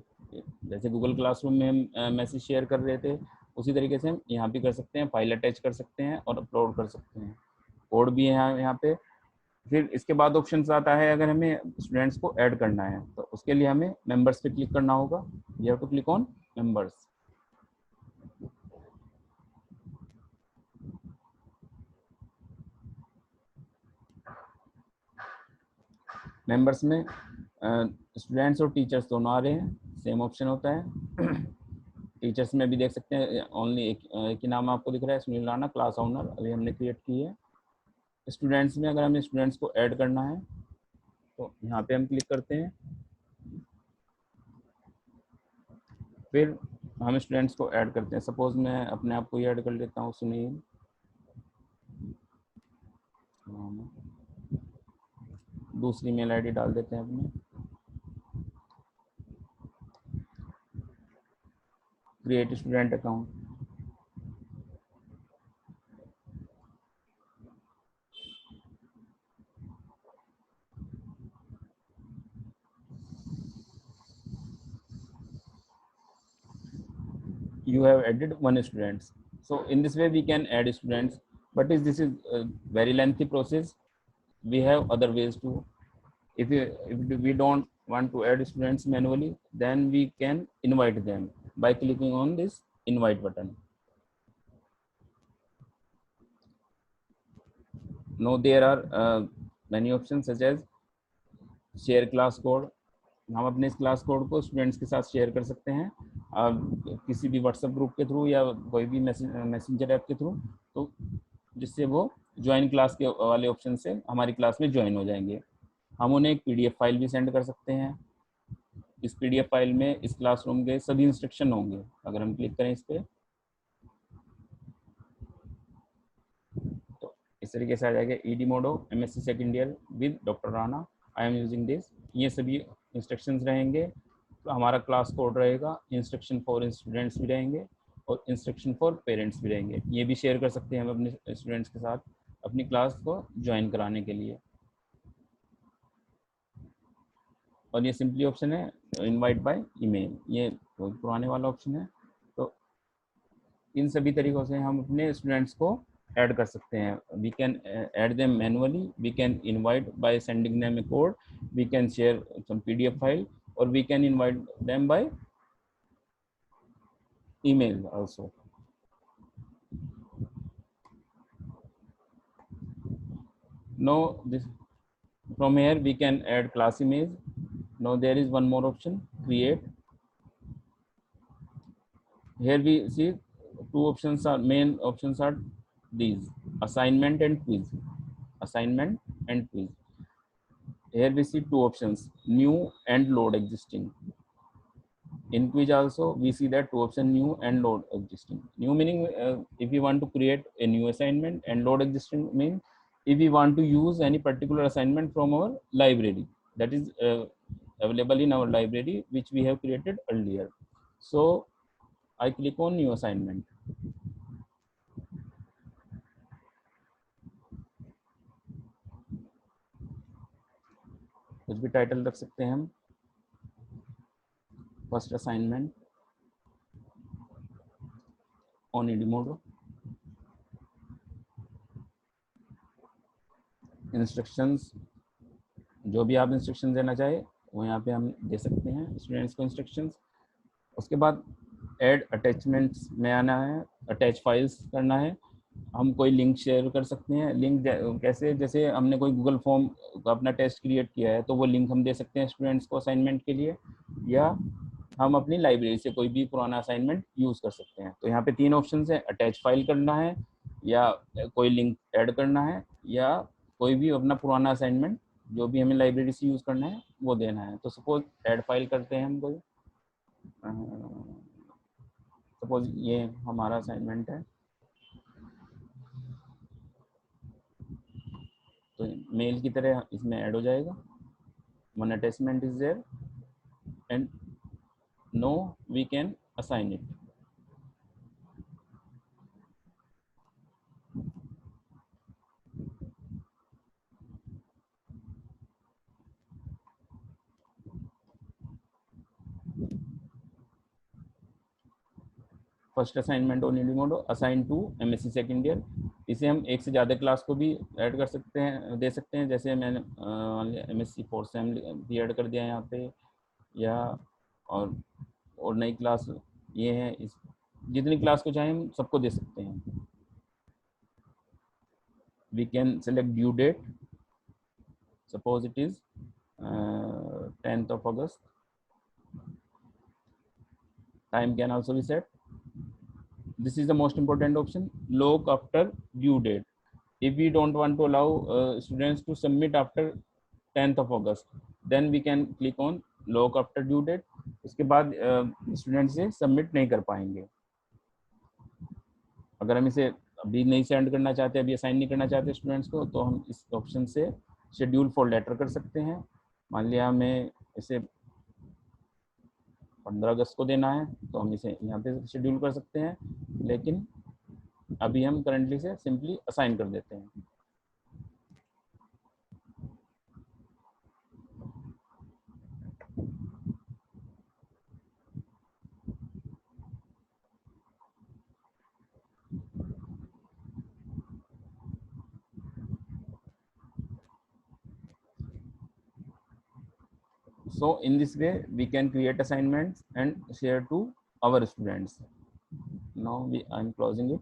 जैसे गूगल क्लासरूम में हम मैसेज शेयर कर रहे थे, उसी तरीके से हम यहाँ भी कर सकते हैं, फाइल अटैच कर सकते हैं और अपलोड कर सकते हैं। कोड भी है यहाँ पे। फिर इसके बाद ऑप्शन आता है, अगर हमें स्टूडेंट्स को ऐड करना है तो उसके लिए हमें मेंबर्स पे क्लिक करना होगा। We have to click on members. Members में स्टूडेंट्स और टीचर्स दोनों आ रहे हैं, सेम ऑप्शन होता है। टीचर्स में भी देख सकते हैं, ओनली एक ही नाम आपको दिख रहा है, सुनील राणा, क्लास ओनर, अभी हमने क्रिएट की है। स्टूडेंट्स में अगर हमें स्टूडेंट्स को ऐड करना है तो यहाँ पे हम क्लिक करते हैं। फिर हम स्टूडेंट्स को ऐड करते हैं। सपोज मैं अपने आप को ही ऐड कर लेता हूँ, सुनील। दूसरी मेल आईडी डाल देते हैं अपनी। Create student account. You have added one students. So in this way we can add students, but this is a very lengthy process. We have other ways to. If we don't want to add students manually, then we can invite them by clicking on this invite button. Now there are many options such as share class code. हम अपने इस class code को students के साथ share कर सकते हैं किसी भी व्हाट्सएप ग्रुप के थ्रू या कोई भी मैसेंजर ऐप के थ्रू, तो जिससे वो ज्वाइन क्लास के वाले ऑप्शन से हमारी क्लास में ज्वाइन हो जाएंगे। हम उन्हें एक पीडीएफ फाइल भी सेंड कर सकते हैं। इस पीडीएफ फाइल में इस क्लासरूम के सभी इंस्ट्रक्शन होंगे। अगर हम क्लिक करें इस पर तो इस तरीके से आ जाएगा EDMODO MSc second year with doctor Rana, I am using this. ये सभी इंस्ट्रक्शंस रहेंगे। तो हमारा क्लास कोड रहेगा, इंस्ट्रक्शन फॉर स्टूडेंट्स भी रहेंगे और इंस्ट्रक्शन फॉर पेरेंट्स भी रहेंगे। ये भी शेयर कर सकते हैं हम अपने स्टूडेंट्स के साथ अपनी क्लास को ज्वाइन कराने के लिए। और ये सिंपली ऑप्शन है इनवाइट बाय ईमेल, ये बहुत पुराने वाला ऑप्शन है। तो इन सभी तरीकों से हम अपने स्टूडेंट्स को ऐड कर सकते हैं। We can add them manually, we can invite by sending them a code, we can share some PDF file, or we can invite them by email also. Now this from here we can add class image. Now there is one more option, create. Here we see two options are main options are these, assignment and quiz. Assignment and quiz. Here we see two options, new and load existing. In quiz also we see that two options, new and load existing. New meaning if we want to create a new assignment, and load existing means if we want to use any particular assignment from our library that is available in our library which we have created earlier. So I click on new assignment. कुछ भी title रख सकते हैं हम। First assignment on EDMODO। Instructions, जो भी आप instruction देना चाहे वो यहाँ पे हम दे सकते हैं स्टूडेंट्स को इंस्ट्रक्शंस। उसके बाद ऐड अटैचमेंट्स में आना है, अटैच फाइल्स करना है। हम कोई लिंक शेयर कर सकते हैं। लिंक कैसे, जैसे हमने कोई गूगल फॉर्म का अपना टेस्ट क्रिएट किया है तो वो लिंक हम दे सकते हैं स्टूडेंट्स को असाइनमेंट के लिए, या हम अपनी लाइब्रेरी से कोई भी पुराना असाइनमेंट यूज़ कर सकते हैं। तो यहाँ पे तीन ऑप्शन है, अटैच फाइल करना है, या कोई लिंक ऐड करना है, या कोई भी अपना पुराना असाइनमेंट जो भी हमें लाइब्रेरी से यूज़ करना है वो देना है। तो सपोज ऐड फाइल करते हैं हम कोई, सपोज ये हमारा असाइनमेंट है तो मेल की तरह इसमें ऐड हो जाएगा। One attachment is there and now we can assign it. First assignment on EDMODO assign to MSc second year. इसे हम एक से ज़्यादा क्लास को भी ऐड कर सकते हैं, दे सकते हैं। जैसे मैंने MSc फोर्थ सेम भी ऐड कर दिया यहाँ पे, या और नई क्लास ये है, इस जितनी क्लास को चाहें हम सबको दे सकते हैं। We can select due date, suppose it is 10th of August. Time can also be set. This is the most important option, log after due date. If we don't want to allow students to submit after 10th of August, then we can click on log after due date. उसके बाद student से submit नहीं कर पाएंगे। अगर हम इसे अभी नहीं सेंड करना चाहते, अभी असाइन नहीं करना चाहते स्टूडेंट्स को, तो हम इस ऑप्शन से शेड्यूल फॉर लेटर कर सकते हैं। मान लिया हमें इसे 15 अगस्त को देना है, तो हम इसे यहाँ पे शेड्यूल कर सकते हैं, लेकिन अभी हम करंटली से सिंपली असाइन कर देते हैं। So in this way we can create assignments and share to our students. Now I'm closing it.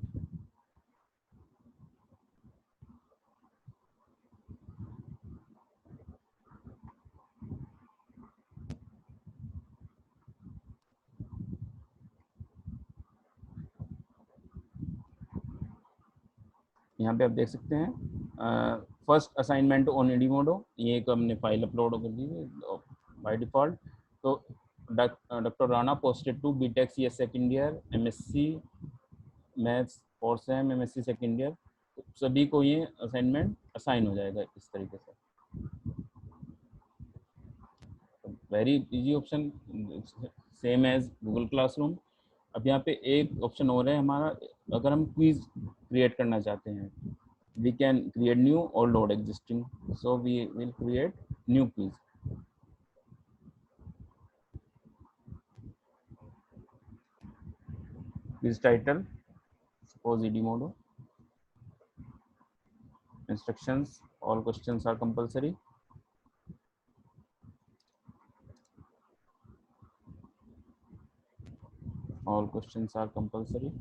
यहाँ पे आप देख सकते हैं फर्स्ट असाइनमेंट ऑन एडीमोडो, ये एक हमने फाइल अपलोड कर दी है बाय डिफॉल्ट। तो doctor Rana posted to BTech CS second year, MSc maths और सेम एमएससी सेकेंड ईयर, सभी को ये असाइनमेंट असाइन हो जाएगा इस तरीके से। Very easy option, same as Google classroom. अब यहाँ पे एक ऑप्शन और है हमारा, अगर हम क्विज क्रिएट करना चाहते हैं, वी कैन क्रिएट न्यू और load existing. So we will create new quiz. Quiz title suppose Edmodo. Instructions: all questions are compulsory. All questions are compulsory.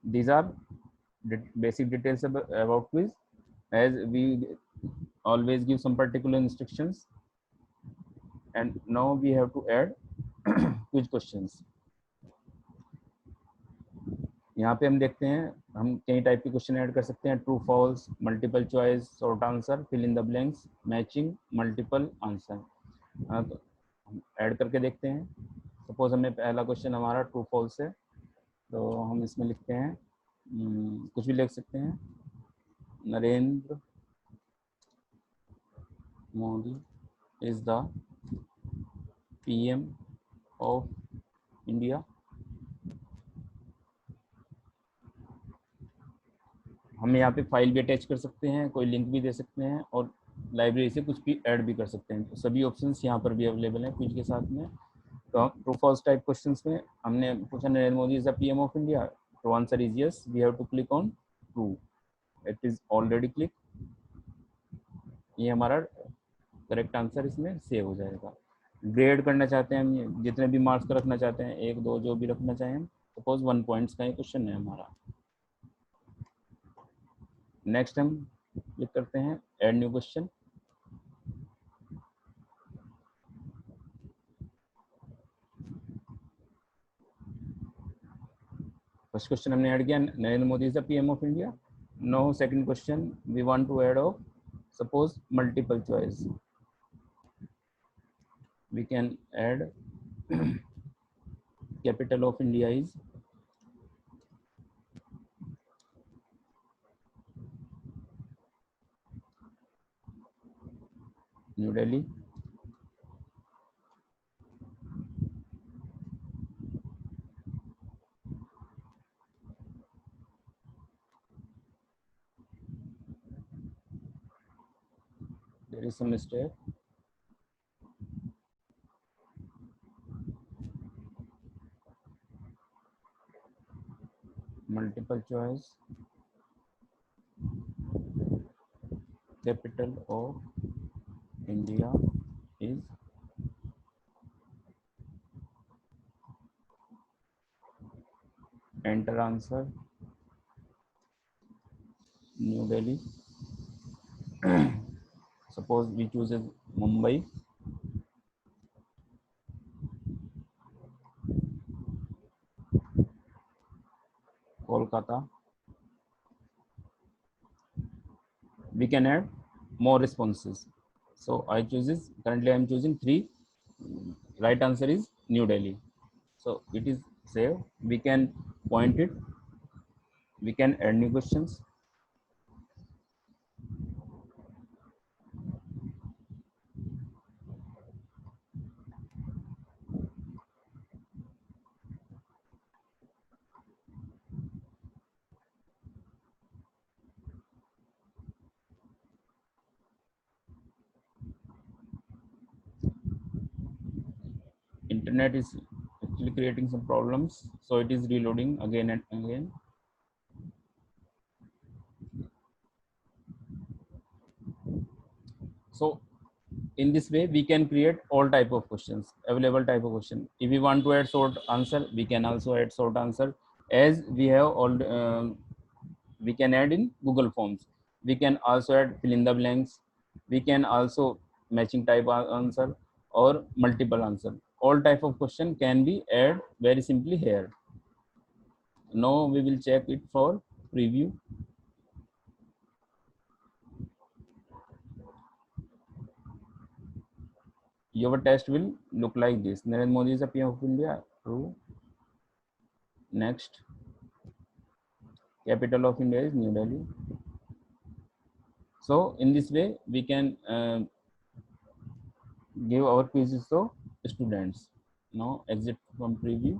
These are basic details about quiz, as we always give some particular instructions, and now we have to add quiz questions. यहाँ पे हम देखते हैं हम कई type के question add कर सकते हैं, true false, multiple choice, short answer, fill in the blanks, matching, multiple answer. तो हम ऐड करके देखते हैं। सपोज हमें पहला क्वेश्चन हमारा ट्रू फॉल्स है, तो हम इसमें लिखते हैं कुछ भी लिख सकते हैं, Narendra Modi is the PM of India. हम यहाँ पे फाइल भी अटैच कर सकते हैं, कोई लिंक भी दे सकते हैं, और लाइब्रेरी से कुछ भी ऐड भी कर सकते हैं। तो सभी ऑप्शंस यहाँ पर भी अवेलेबल हैं क्विज के साथ में। तो ट्रू फॉल्स टाइप क्वेश्चंस में हमने पूछा Narendra Modi is the PM of India, तो answer is yes, we have to click on true, it is already click. ये हमारा करेक्ट आंसर इसमें सेव हो जाएगा। ग्रेड करना चाहते हैं हम, जितने भी मार्क्स का रखना चाहते हैं, 1 2 जो भी रखना चाहें, सपोज 1 पॉइंट्स का ये क्वेश्चन है हमारा। नेक्स्ट हम क्लिक करते हैं add new question. First question हमने ऐड किया, Narendra Modi is the PM of India. Now second question we want to add of suppose multiple choice, we can add capital of India is New Delhi. There is some mistake. Multiple choice, capital of India is enter answer New Delhi. Suppose we choose as Mumbai. Kolkata. We can add more responses. So I chooses, currently I am choosing 3. Right answer is New Delhi. So it is saved. We can point it. We can add new questions. Internet is actually creating some problems, so it is reloading again and again. So in this way we can create all type of questions, available type of question. If we want to add short answer, we can also add short answer, as we have all we can add in Google Forms. We can also add fill in the blanks. We can also matching type answer or multiple answer. All type of question can be add very simply here. Now we will check it for preview. Your test will look like this. Narendra Modi is a PM of India. True. Next. Capital of India is New Delhi. So in this way we can give our quizzes to students. Now exit from preview.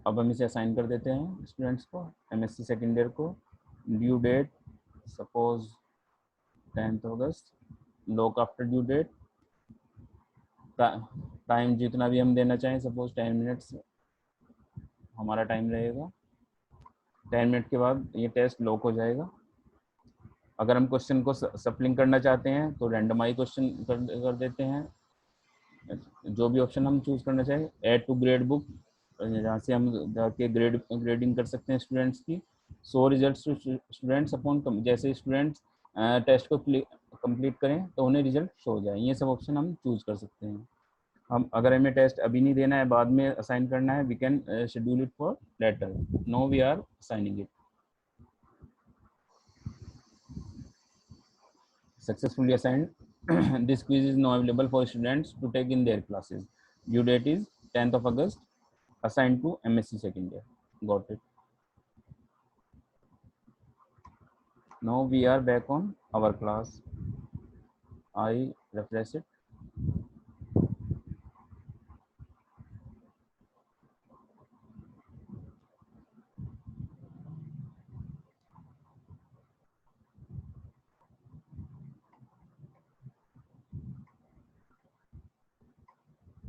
अब हम इसे assign कर देते हैं students को, MSc second year को. Due date suppose 10th अगस्त. Lock after due date. Time जितना भी हम देना चाहें, सपोज 10 मिनट्स हमारा टाइम रहेगा. 10 मिनट के बाद ये टेस्ट लॉक हो जाएगा. अगर हम क्वेश्चन को सप्लिंग करना चाहते हैं तो रैंडमाइज क्वेश्चन कर देते हैं. जो भी ऑप्शन हम चूज करना चाहें. ऐड टू ग्रेड बुक, जहाँ से हम जाके ग्रेडिंग कर सकते हैं स्टूडेंट्स की. सो रिजल्ट स्टूडेंट्स अपॉन, जैसे स्टूडेंट्स टेस्ट को कंप्लीट करें तो उन्हें रिजल्ट शो हो जाए. ये सब ऑप्शन हम चूज कर सकते हैं. हम अगर हमें टेस्ट अभी नहीं देना है, बाद में असाइन करना है, we can schedule it for later. Now we are assigning it. Successfully assigned. This quiz is now available for students to take in their classes. Due date is 10th of August. Assigned to MSc second year. Got it. Now we are back on our class. I refresh it.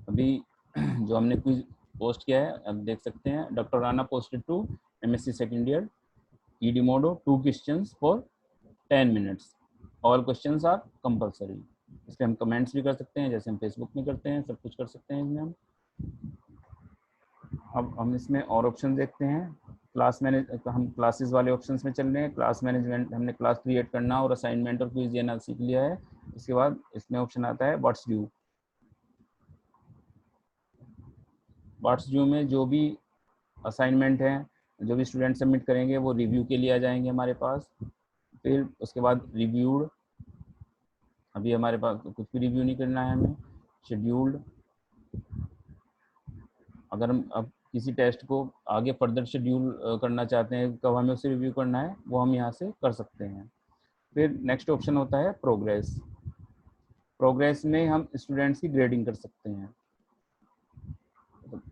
अभी जो हमने quiz post किया है, अब देख सकते हैं. Doctor Rana posted to MSc second year Edmodo 2 questions for 10 minutes. All questions are compulsory. इस पर हम कमेंट्स भी कर सकते हैं, जैसे हम फेसबुक में करते हैं. सब कुछ कर सकते हैं इसमें हम. अब हम इसमें और ऑप्शन देखते हैं. क्लास मैनेज, हम क्लासेस वाले ऑप्शंस में चल रहे हैं. क्लास मैनेजमेंट, हमने क्लास क्रिएट करना और असाइनमेंट और क्विज देना सीख लिया है. इसके बाद इसमें ऑप्शन आता है व्हाट्स ड्यू. व्हाट्स ड्यू में जो भी असाइनमेंट है, जो भी स्टूडेंट सबमिट करेंगे, वो रिव्यू के लिए आ जाएंगे हमारे पास. फिर उसके बाद रिव्यूड, अभी हमारे पास कुछ भी रिव्यू नहीं करना है हमें. शेड्यूल्ड, अगर हम अब किसी टेस्ट को आगे फर्दर शेड्यूल करना चाहते हैं, कब हमें उसे रिव्यू करना है, वो हम यहाँ से कर सकते हैं. फिर नेक्स्ट ऑप्शन होता है प्रोग्रेस. प्रोग्रेस में हम स्टूडेंट्स की ग्रेडिंग कर सकते हैं.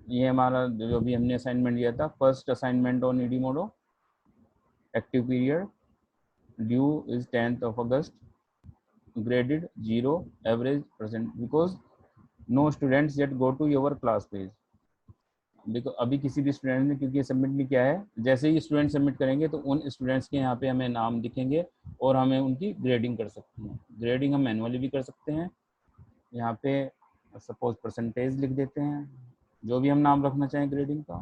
ये हमारा जो भी हमने असाइनमेंट दिया था, first assignment on Edmodo, active period, due is 10th of August, graded 0, average %, because no students yet go to your class page. देखो अभी किसी भी स्टूडेंट ने, क्योंकि सबमिट नहीं किया है, जैसे ही स्टूडेंट सबमिट करेंगे तो उन स्टूडेंट्स के यहाँ पे हमें नाम दिखेंगे और हमें उनकी ग्रेडिंग कर सकते हैं. ग्रेडिंग हम मैनुअली भी कर सकते हैं. यहाँ पे सपोज परसेंटेज लिख देते हैं, जो भी हम नाम रखना चाहें ग्रेडिंग का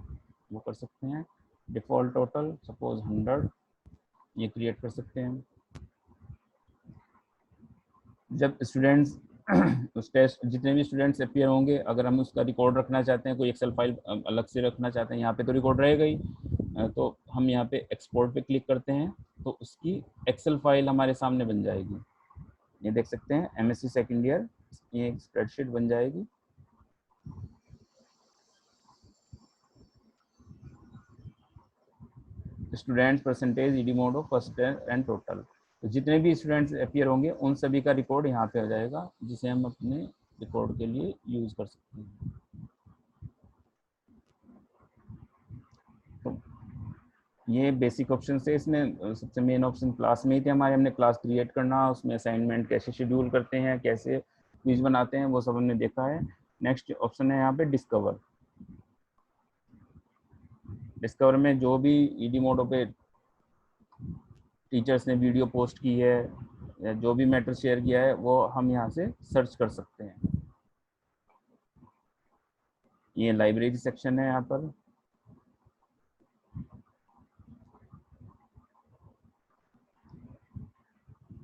वो कर सकते हैं. डिफॉल्ट टोटल सपोज 100, ये क्रिएट कर सकते हैं. जब स्टूडेंट्स उस टेस्ट जितने भी स्टूडेंट्स अपीयर होंगे, अगर हम उसका रिकॉर्ड रखना चाहते हैं, कोई एक्सेल फाइल अलग से रखना चाहते हैं, यहाँ पे तो रिकॉर्ड रहेगा ही, तो हम यहाँ पे एक्सपोर्ट पे क्लिक करते हैं तो उसकी एक्सेल फाइल हमारे सामने बन जाएगी। ये देख सकते हैं MSc सेकेंड ईयर, ये एक स्प्रेडशीट बन जाएगी। Students percentage Edmodo first and total, तो जितने भी स्टूडेंट्स अपीयर होंगे उन सभी का रिकॉर्ड यहाँ पे हो जाएगा, जिसे हम अपने रिकॉर्ड के लिए यूज कर सकते हैं। तो ये बेसिक ऑप्शन थे। इसमें सबसे मेन ऑप्शन क्लास में ही थे हमारे, हमने क्लास क्रिएट करना, उसमें असाइनमेंट कैसे शेड्यूल करते हैं, कैसे क्विज बनाते हैं, वो सब हमने देखा है। नेक्स्ट ऑप्शन है यहाँ पे डिस्कवर। डिस्कवर में जो भी Edmodo पे टीचर्स ने वीडियो पोस्ट की है या जो भी मैटर शेयर किया है वो हम यहाँ से सर्च कर सकते हैं। ये लाइब्रेरी सेक्शन है यहाँ पर।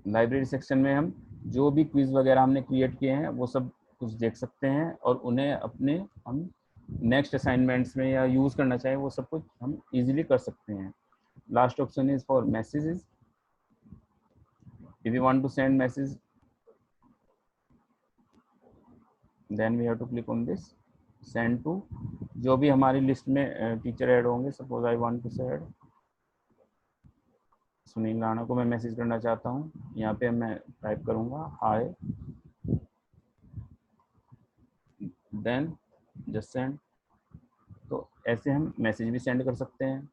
लाइब्रेरी सेक्शन में हम जो भी क्विज वगैरह हमने क्रिएट किए हैं वो सब कुछ देख सकते हैं और उन्हें अपने हम नेक्स्ट असाइनमेंट्स में या यूज करना चाहे वो सब कुछ हम इजीली कर सकते हैं। Last option is for messages. If you want to send message, then we have to click on this send to। जो भी हमारी लिस्ट में टीचर ऐड होंगे, suppose I want to send Sunil Rana को मैं मैसेज करना चाहता हूँ, यहाँ पे मैं टाइप करूँगा हाय, देन जस्ट सेंड। तो ऐसे हम मैसेज भी सेंड कर सकते हैं।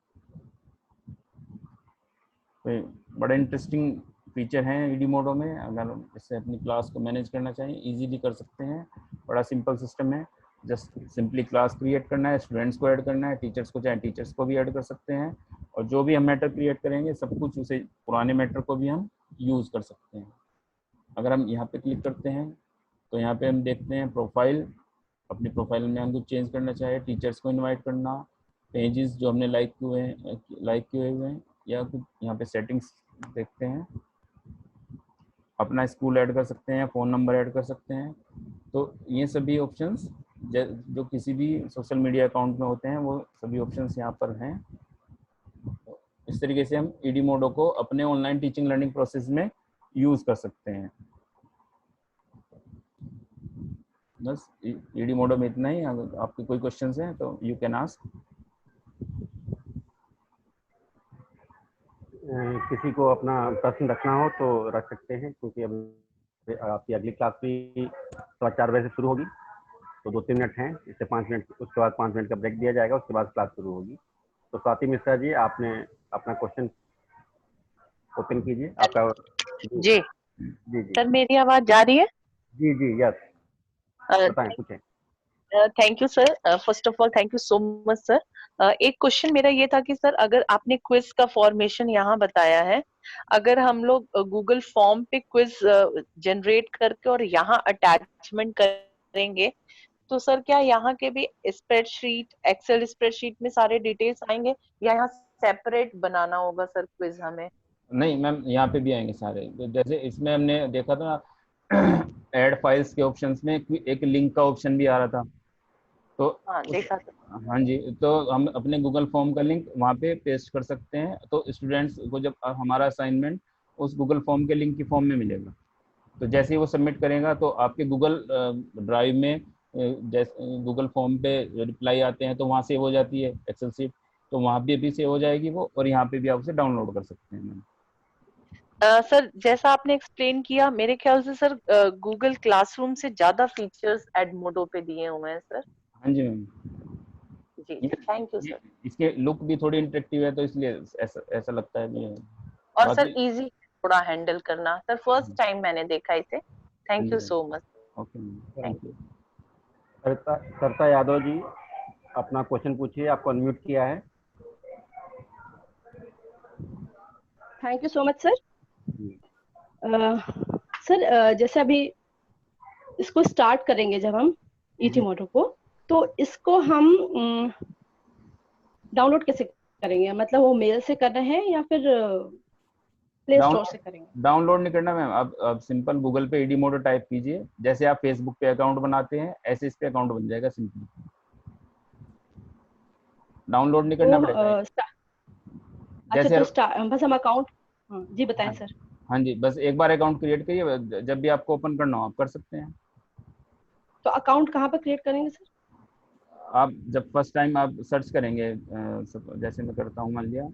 तो बड़ा इंटरेस्टिंग फीचर हैं Edmodo में, अगर इससे अपनी क्लास को मैनेज करना चाहें इजीली कर सकते हैं। बड़ा सिंपल सिस्टम है, जस्ट सिंपली क्लास क्रिएट करना है, स्टूडेंट्स को ऐड करना है, टीचर्स को चाहे टीचर्स को भी ऐड कर सकते हैं, और जो भी हम मैटर क्रिएट करेंगे सब कुछ उसे पुराने मैटर को भी हम यूज़ कर सकते हैं। अगर हम यहाँ पे क्लिक करते हैं तो यहाँ पे हम देखते हैं प्रोफाइल। अपनी प्रोफाइल में हम कुछ चेंज करना चाहे, टीचर्स को इन्वाइट करना, पेजेस जो हमने लाइक किए हुए हैं, या कुछ यहाँ पे सेटिंग्स देखते हैं, अपना स्कूल ऐड कर सकते हैं, फ़ोन नंबर ऐड कर सकते हैं। तो ये सभी ऑप्शंस जो किसी भी सोशल मीडिया अकाउंट में होते हैं वो सभी ऑप्शंस यहाँ पर हैं। तो इस तरीके से हम Edmodo को अपने ऑनलाइन टीचिंग लर्निंग प्रोसेस में यूज़ कर सकते हैं। बस Edmodo में इतना ही। अगर आपके कोई क्वेश्चंस हैं तो यू कैन आस्क। किसी को अपना प्रश्न रखना हो तो रख सकते हैं, क्योंकि अब आपकी अगली क्लास भी 4 बजे से शुरू होगी, तो 2-3 मिनट हैं, इससे 5 मिनट, उसके बाद 5 मिनट का ब्रेक दिया जाएगा, उसके बाद क्लास शुरू होगी। तो स्वाति मिश्रा जी, आपने अपना क्वेश्चन ओपन कीजिए। आपका जी जी सर, मेरी आवाज जा रही है? जी जी यस, बताएं, पूछें। Thank you sir, first of all thank you so much sir. एक क्वेश्चन मेरा ये था कि सर, अगर आपने क्विज का फॉर्मेशन यहाँ बताया है, अगर हम लोग गूगल फॉर्म पे क्विज जनरेट करके और यहाँ अटैचमेंट करेंगे तो सर क्या यहाँ के भी स्प्रेडशीट, एक्सेल स्प्रेडशीट में सारे डिटेल्स आएंगे या यहाँ सेपरेट बनाना होगा सर क्विज हमें? नहीं मैम, यहाँ पे भी आएंगे सारे। जैसे इसमें हमने देखा था ऐड फाइल्स के ऑप्शंस में एक लिंक का ऑप्शन भी आ रहा था, तो हाँ देखा था। हाँ जी, तो हम अपने गूगल फॉर्म का लिंक वहाँ पे पेस्ट कर सकते हैं, तो स्टूडेंट्स को जब हमारा असाइनमेंट उस गूगल फॉर्म के लिंक की फॉर्म में मिलेगा, तो जैसे ही वो सबमिट करेगा तो आपके गूगल ड्राइव में जैसे गूगल फॉर्म पे रिप्लाई आते हैं तो वहाँ सेव हो जाती है एक्सेल शीट, तो वहाँ भी अभी सेव हो जाएगी वो, और यहाँ पे भी आप उसे डाउनलोड कर सकते हैं। सर जैसा आपने एक्सप्लेन किया, मेरे ख्याल से सर गूगल क्लासरूम से ज्यादा फीचर्स Edmodo पे दिए हुए हैं सर। हाँ जी मैम जी थैंक यू सर। इसके लुक भी थोड़ी इंटरेक्टिव है तो इसलिए ऐसा लगता है मुझे। और सर इजी थोड़ा हैंडल करना, सर फर्स्ट टाइम मैंने देखा इसे। Thank you so much. Okay thank you. Sarita Yadav ji, अपना क्वेश्चन पूछिए, आपको अनम्यूट किया है। Thank you so much sir. Sir जैसे अभी इसको स्टार्ट करेंगे जब हम Edmodo को, तो इसको हम डाउनलोड कैसे करेंगे? मतलब वो मेल से कर रहे हैं या फिर प्ले स्टोर से करेंगे? डाउनलोड नहीं करना मैम, अब सिंपल गूगल पे एडीमोडो टाइप कीजिए, जैसे आप फेसबुक पे अकाउंट बनाते हैं ऐसे इस पे अकाउंट बन जाएगा, सिंपल। डाउनलोड नहीं करना पड़ेगा। अच्छा, जैसे तो बस हम अकाउंट, जी बताएं सर। हाँ जी, बस एक बार अकाउंट क्रिएट करिए, जब भी आपको ओपन करना हो आप कर सकते हैं। तो अकाउंट कहाँ पर क्रिएट करेंगे सर? आप जब फर्स्ट टाइम आप सर्च करेंगे, जैसे मैं करता हूँ, मान लिया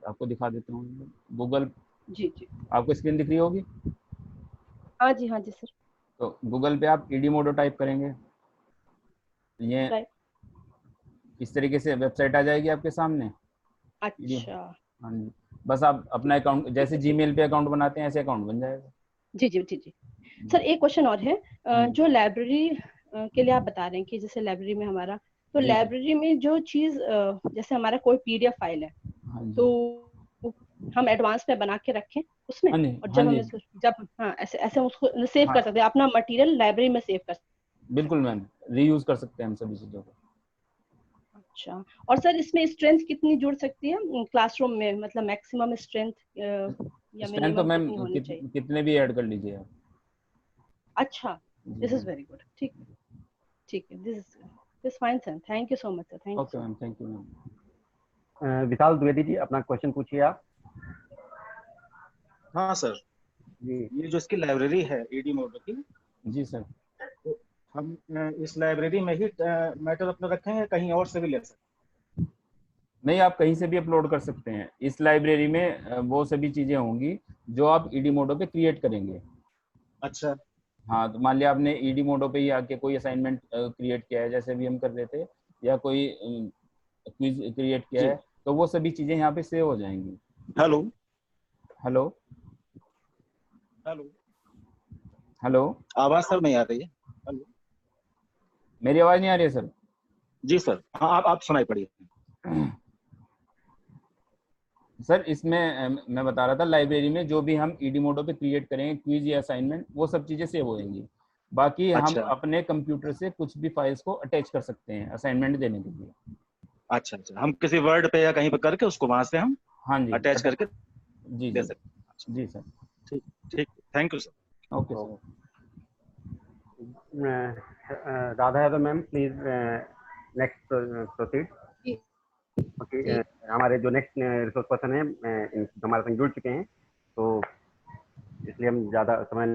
आपको दिखा देता हूँ, गूगल, जी जी, आपको स्क्रीन दिख रही होगी। हाँ जी सर। तो गूगल पे आप एडीमोडो टाइप करेंगे, ये राइट, इस तरीके से वेबसाइट आ जाएगी आपके सामने। अच्छा, हाँ जी, बस आप अपना अकाउंट जैसे जीमेल पे अकाउंट बनाते हैं ऐसे अकाउंट बन जाएगा। जी सर, एक क्वेश्चन और है। जो लाइब्रेरी के लिए आप बता रहे हैं कि जैसे लाइब्रेरी में हमारा, तो लाइब्रेरी में जो चीज जैसे हमारा कोई पीडीएफ फाइल है, तो हम एडवांस में बना के रखें उसमें, और जब हम जब ऐसे ऐसे हम उसको सेव कर सकते हैं, अपना मटेरियल लाइब्रेरी में सेव कर सकते हैं। बिल्कुल मैम, रीयूज कर सकते हैं हम सभी चीजों को। अच्छा, और सर इसमें स्ट्रेंथ कितनी जुड़ सकती है क्लासरूम में, मतलब मैक्सिमम स्ट्रेंथ या स्ट्रेंथ तो मिनिमम मैम कितनी होनी चाहिए? कितने भी ऐड कर लीजिए आप। अच्छा, दिस इज वेरी गुड, ठीक है, this fine sir, thank you so much sir, thank you. Okay ma'am, thank you ma'am. Vishal Dwivedi ji, अपना क्वेश्चन पूछिए आप। हाँ सर जी, ये जो इसकी लाइब्रेरी है एडीमोडो की, जी सर, तो हम इस लाइब्रेरी में ही मैटर अपना रखेंगे, कहीं और से भी ले सकते हैं? नहीं, आप कहीं से भी अपलोड कर सकते हैं। इस लाइब्रेरी में वो सभी चीजें होंगी जो आप ईडीमोडो पे क्रिएट करेंगे। अच्छा, हाँ, तो मान लिया आपने ईडीमोडो पे ही आके कोई असाइनमेंट क्रिएट किया है, जैसे भी हम कर रहे थे, या कोई क्विज क्रिएट किया जी। है, तो वो सभी चीजें यहाँ पे सेव हो जाएंगी। हेलो हेलो हेलो हेलो, आवाज सर नहीं आ रही है। हेलो, मेरी आवाज नहीं आ रही है सर? जी सर, हाँ आप सुनाई पड़िए। सर इसमें मैं बता रहा था, लाइब्रेरी में जो भी हम ईडीमोडो पे क्रिएट करेंगे, क्विज या असाइनमेंट, वो सब चीजें सेव हो जाएंगी। बाकी हम अच्छा अपने कंप्यूटर से कुछ भी फाइल्स को अटैच कर सकते हैं असाइनमेंट देने के लिए। अच्छा, हम किसी वर्ड पे या कहीं पे करके उसको वहां से हम हाँ जी, अटैच करके जी दे जी सकते हैं। अच्छा, जी सर। ठीक ठीक, thank you sir. Okay sir. Radha Yadav ma'am, please next proceed. Okay, हमारे जो नेक्स्ट रिसोर्स पर्सन है हमारे संग जुड़ चुके हैं, तो इसलिए हम ज़्यादा समय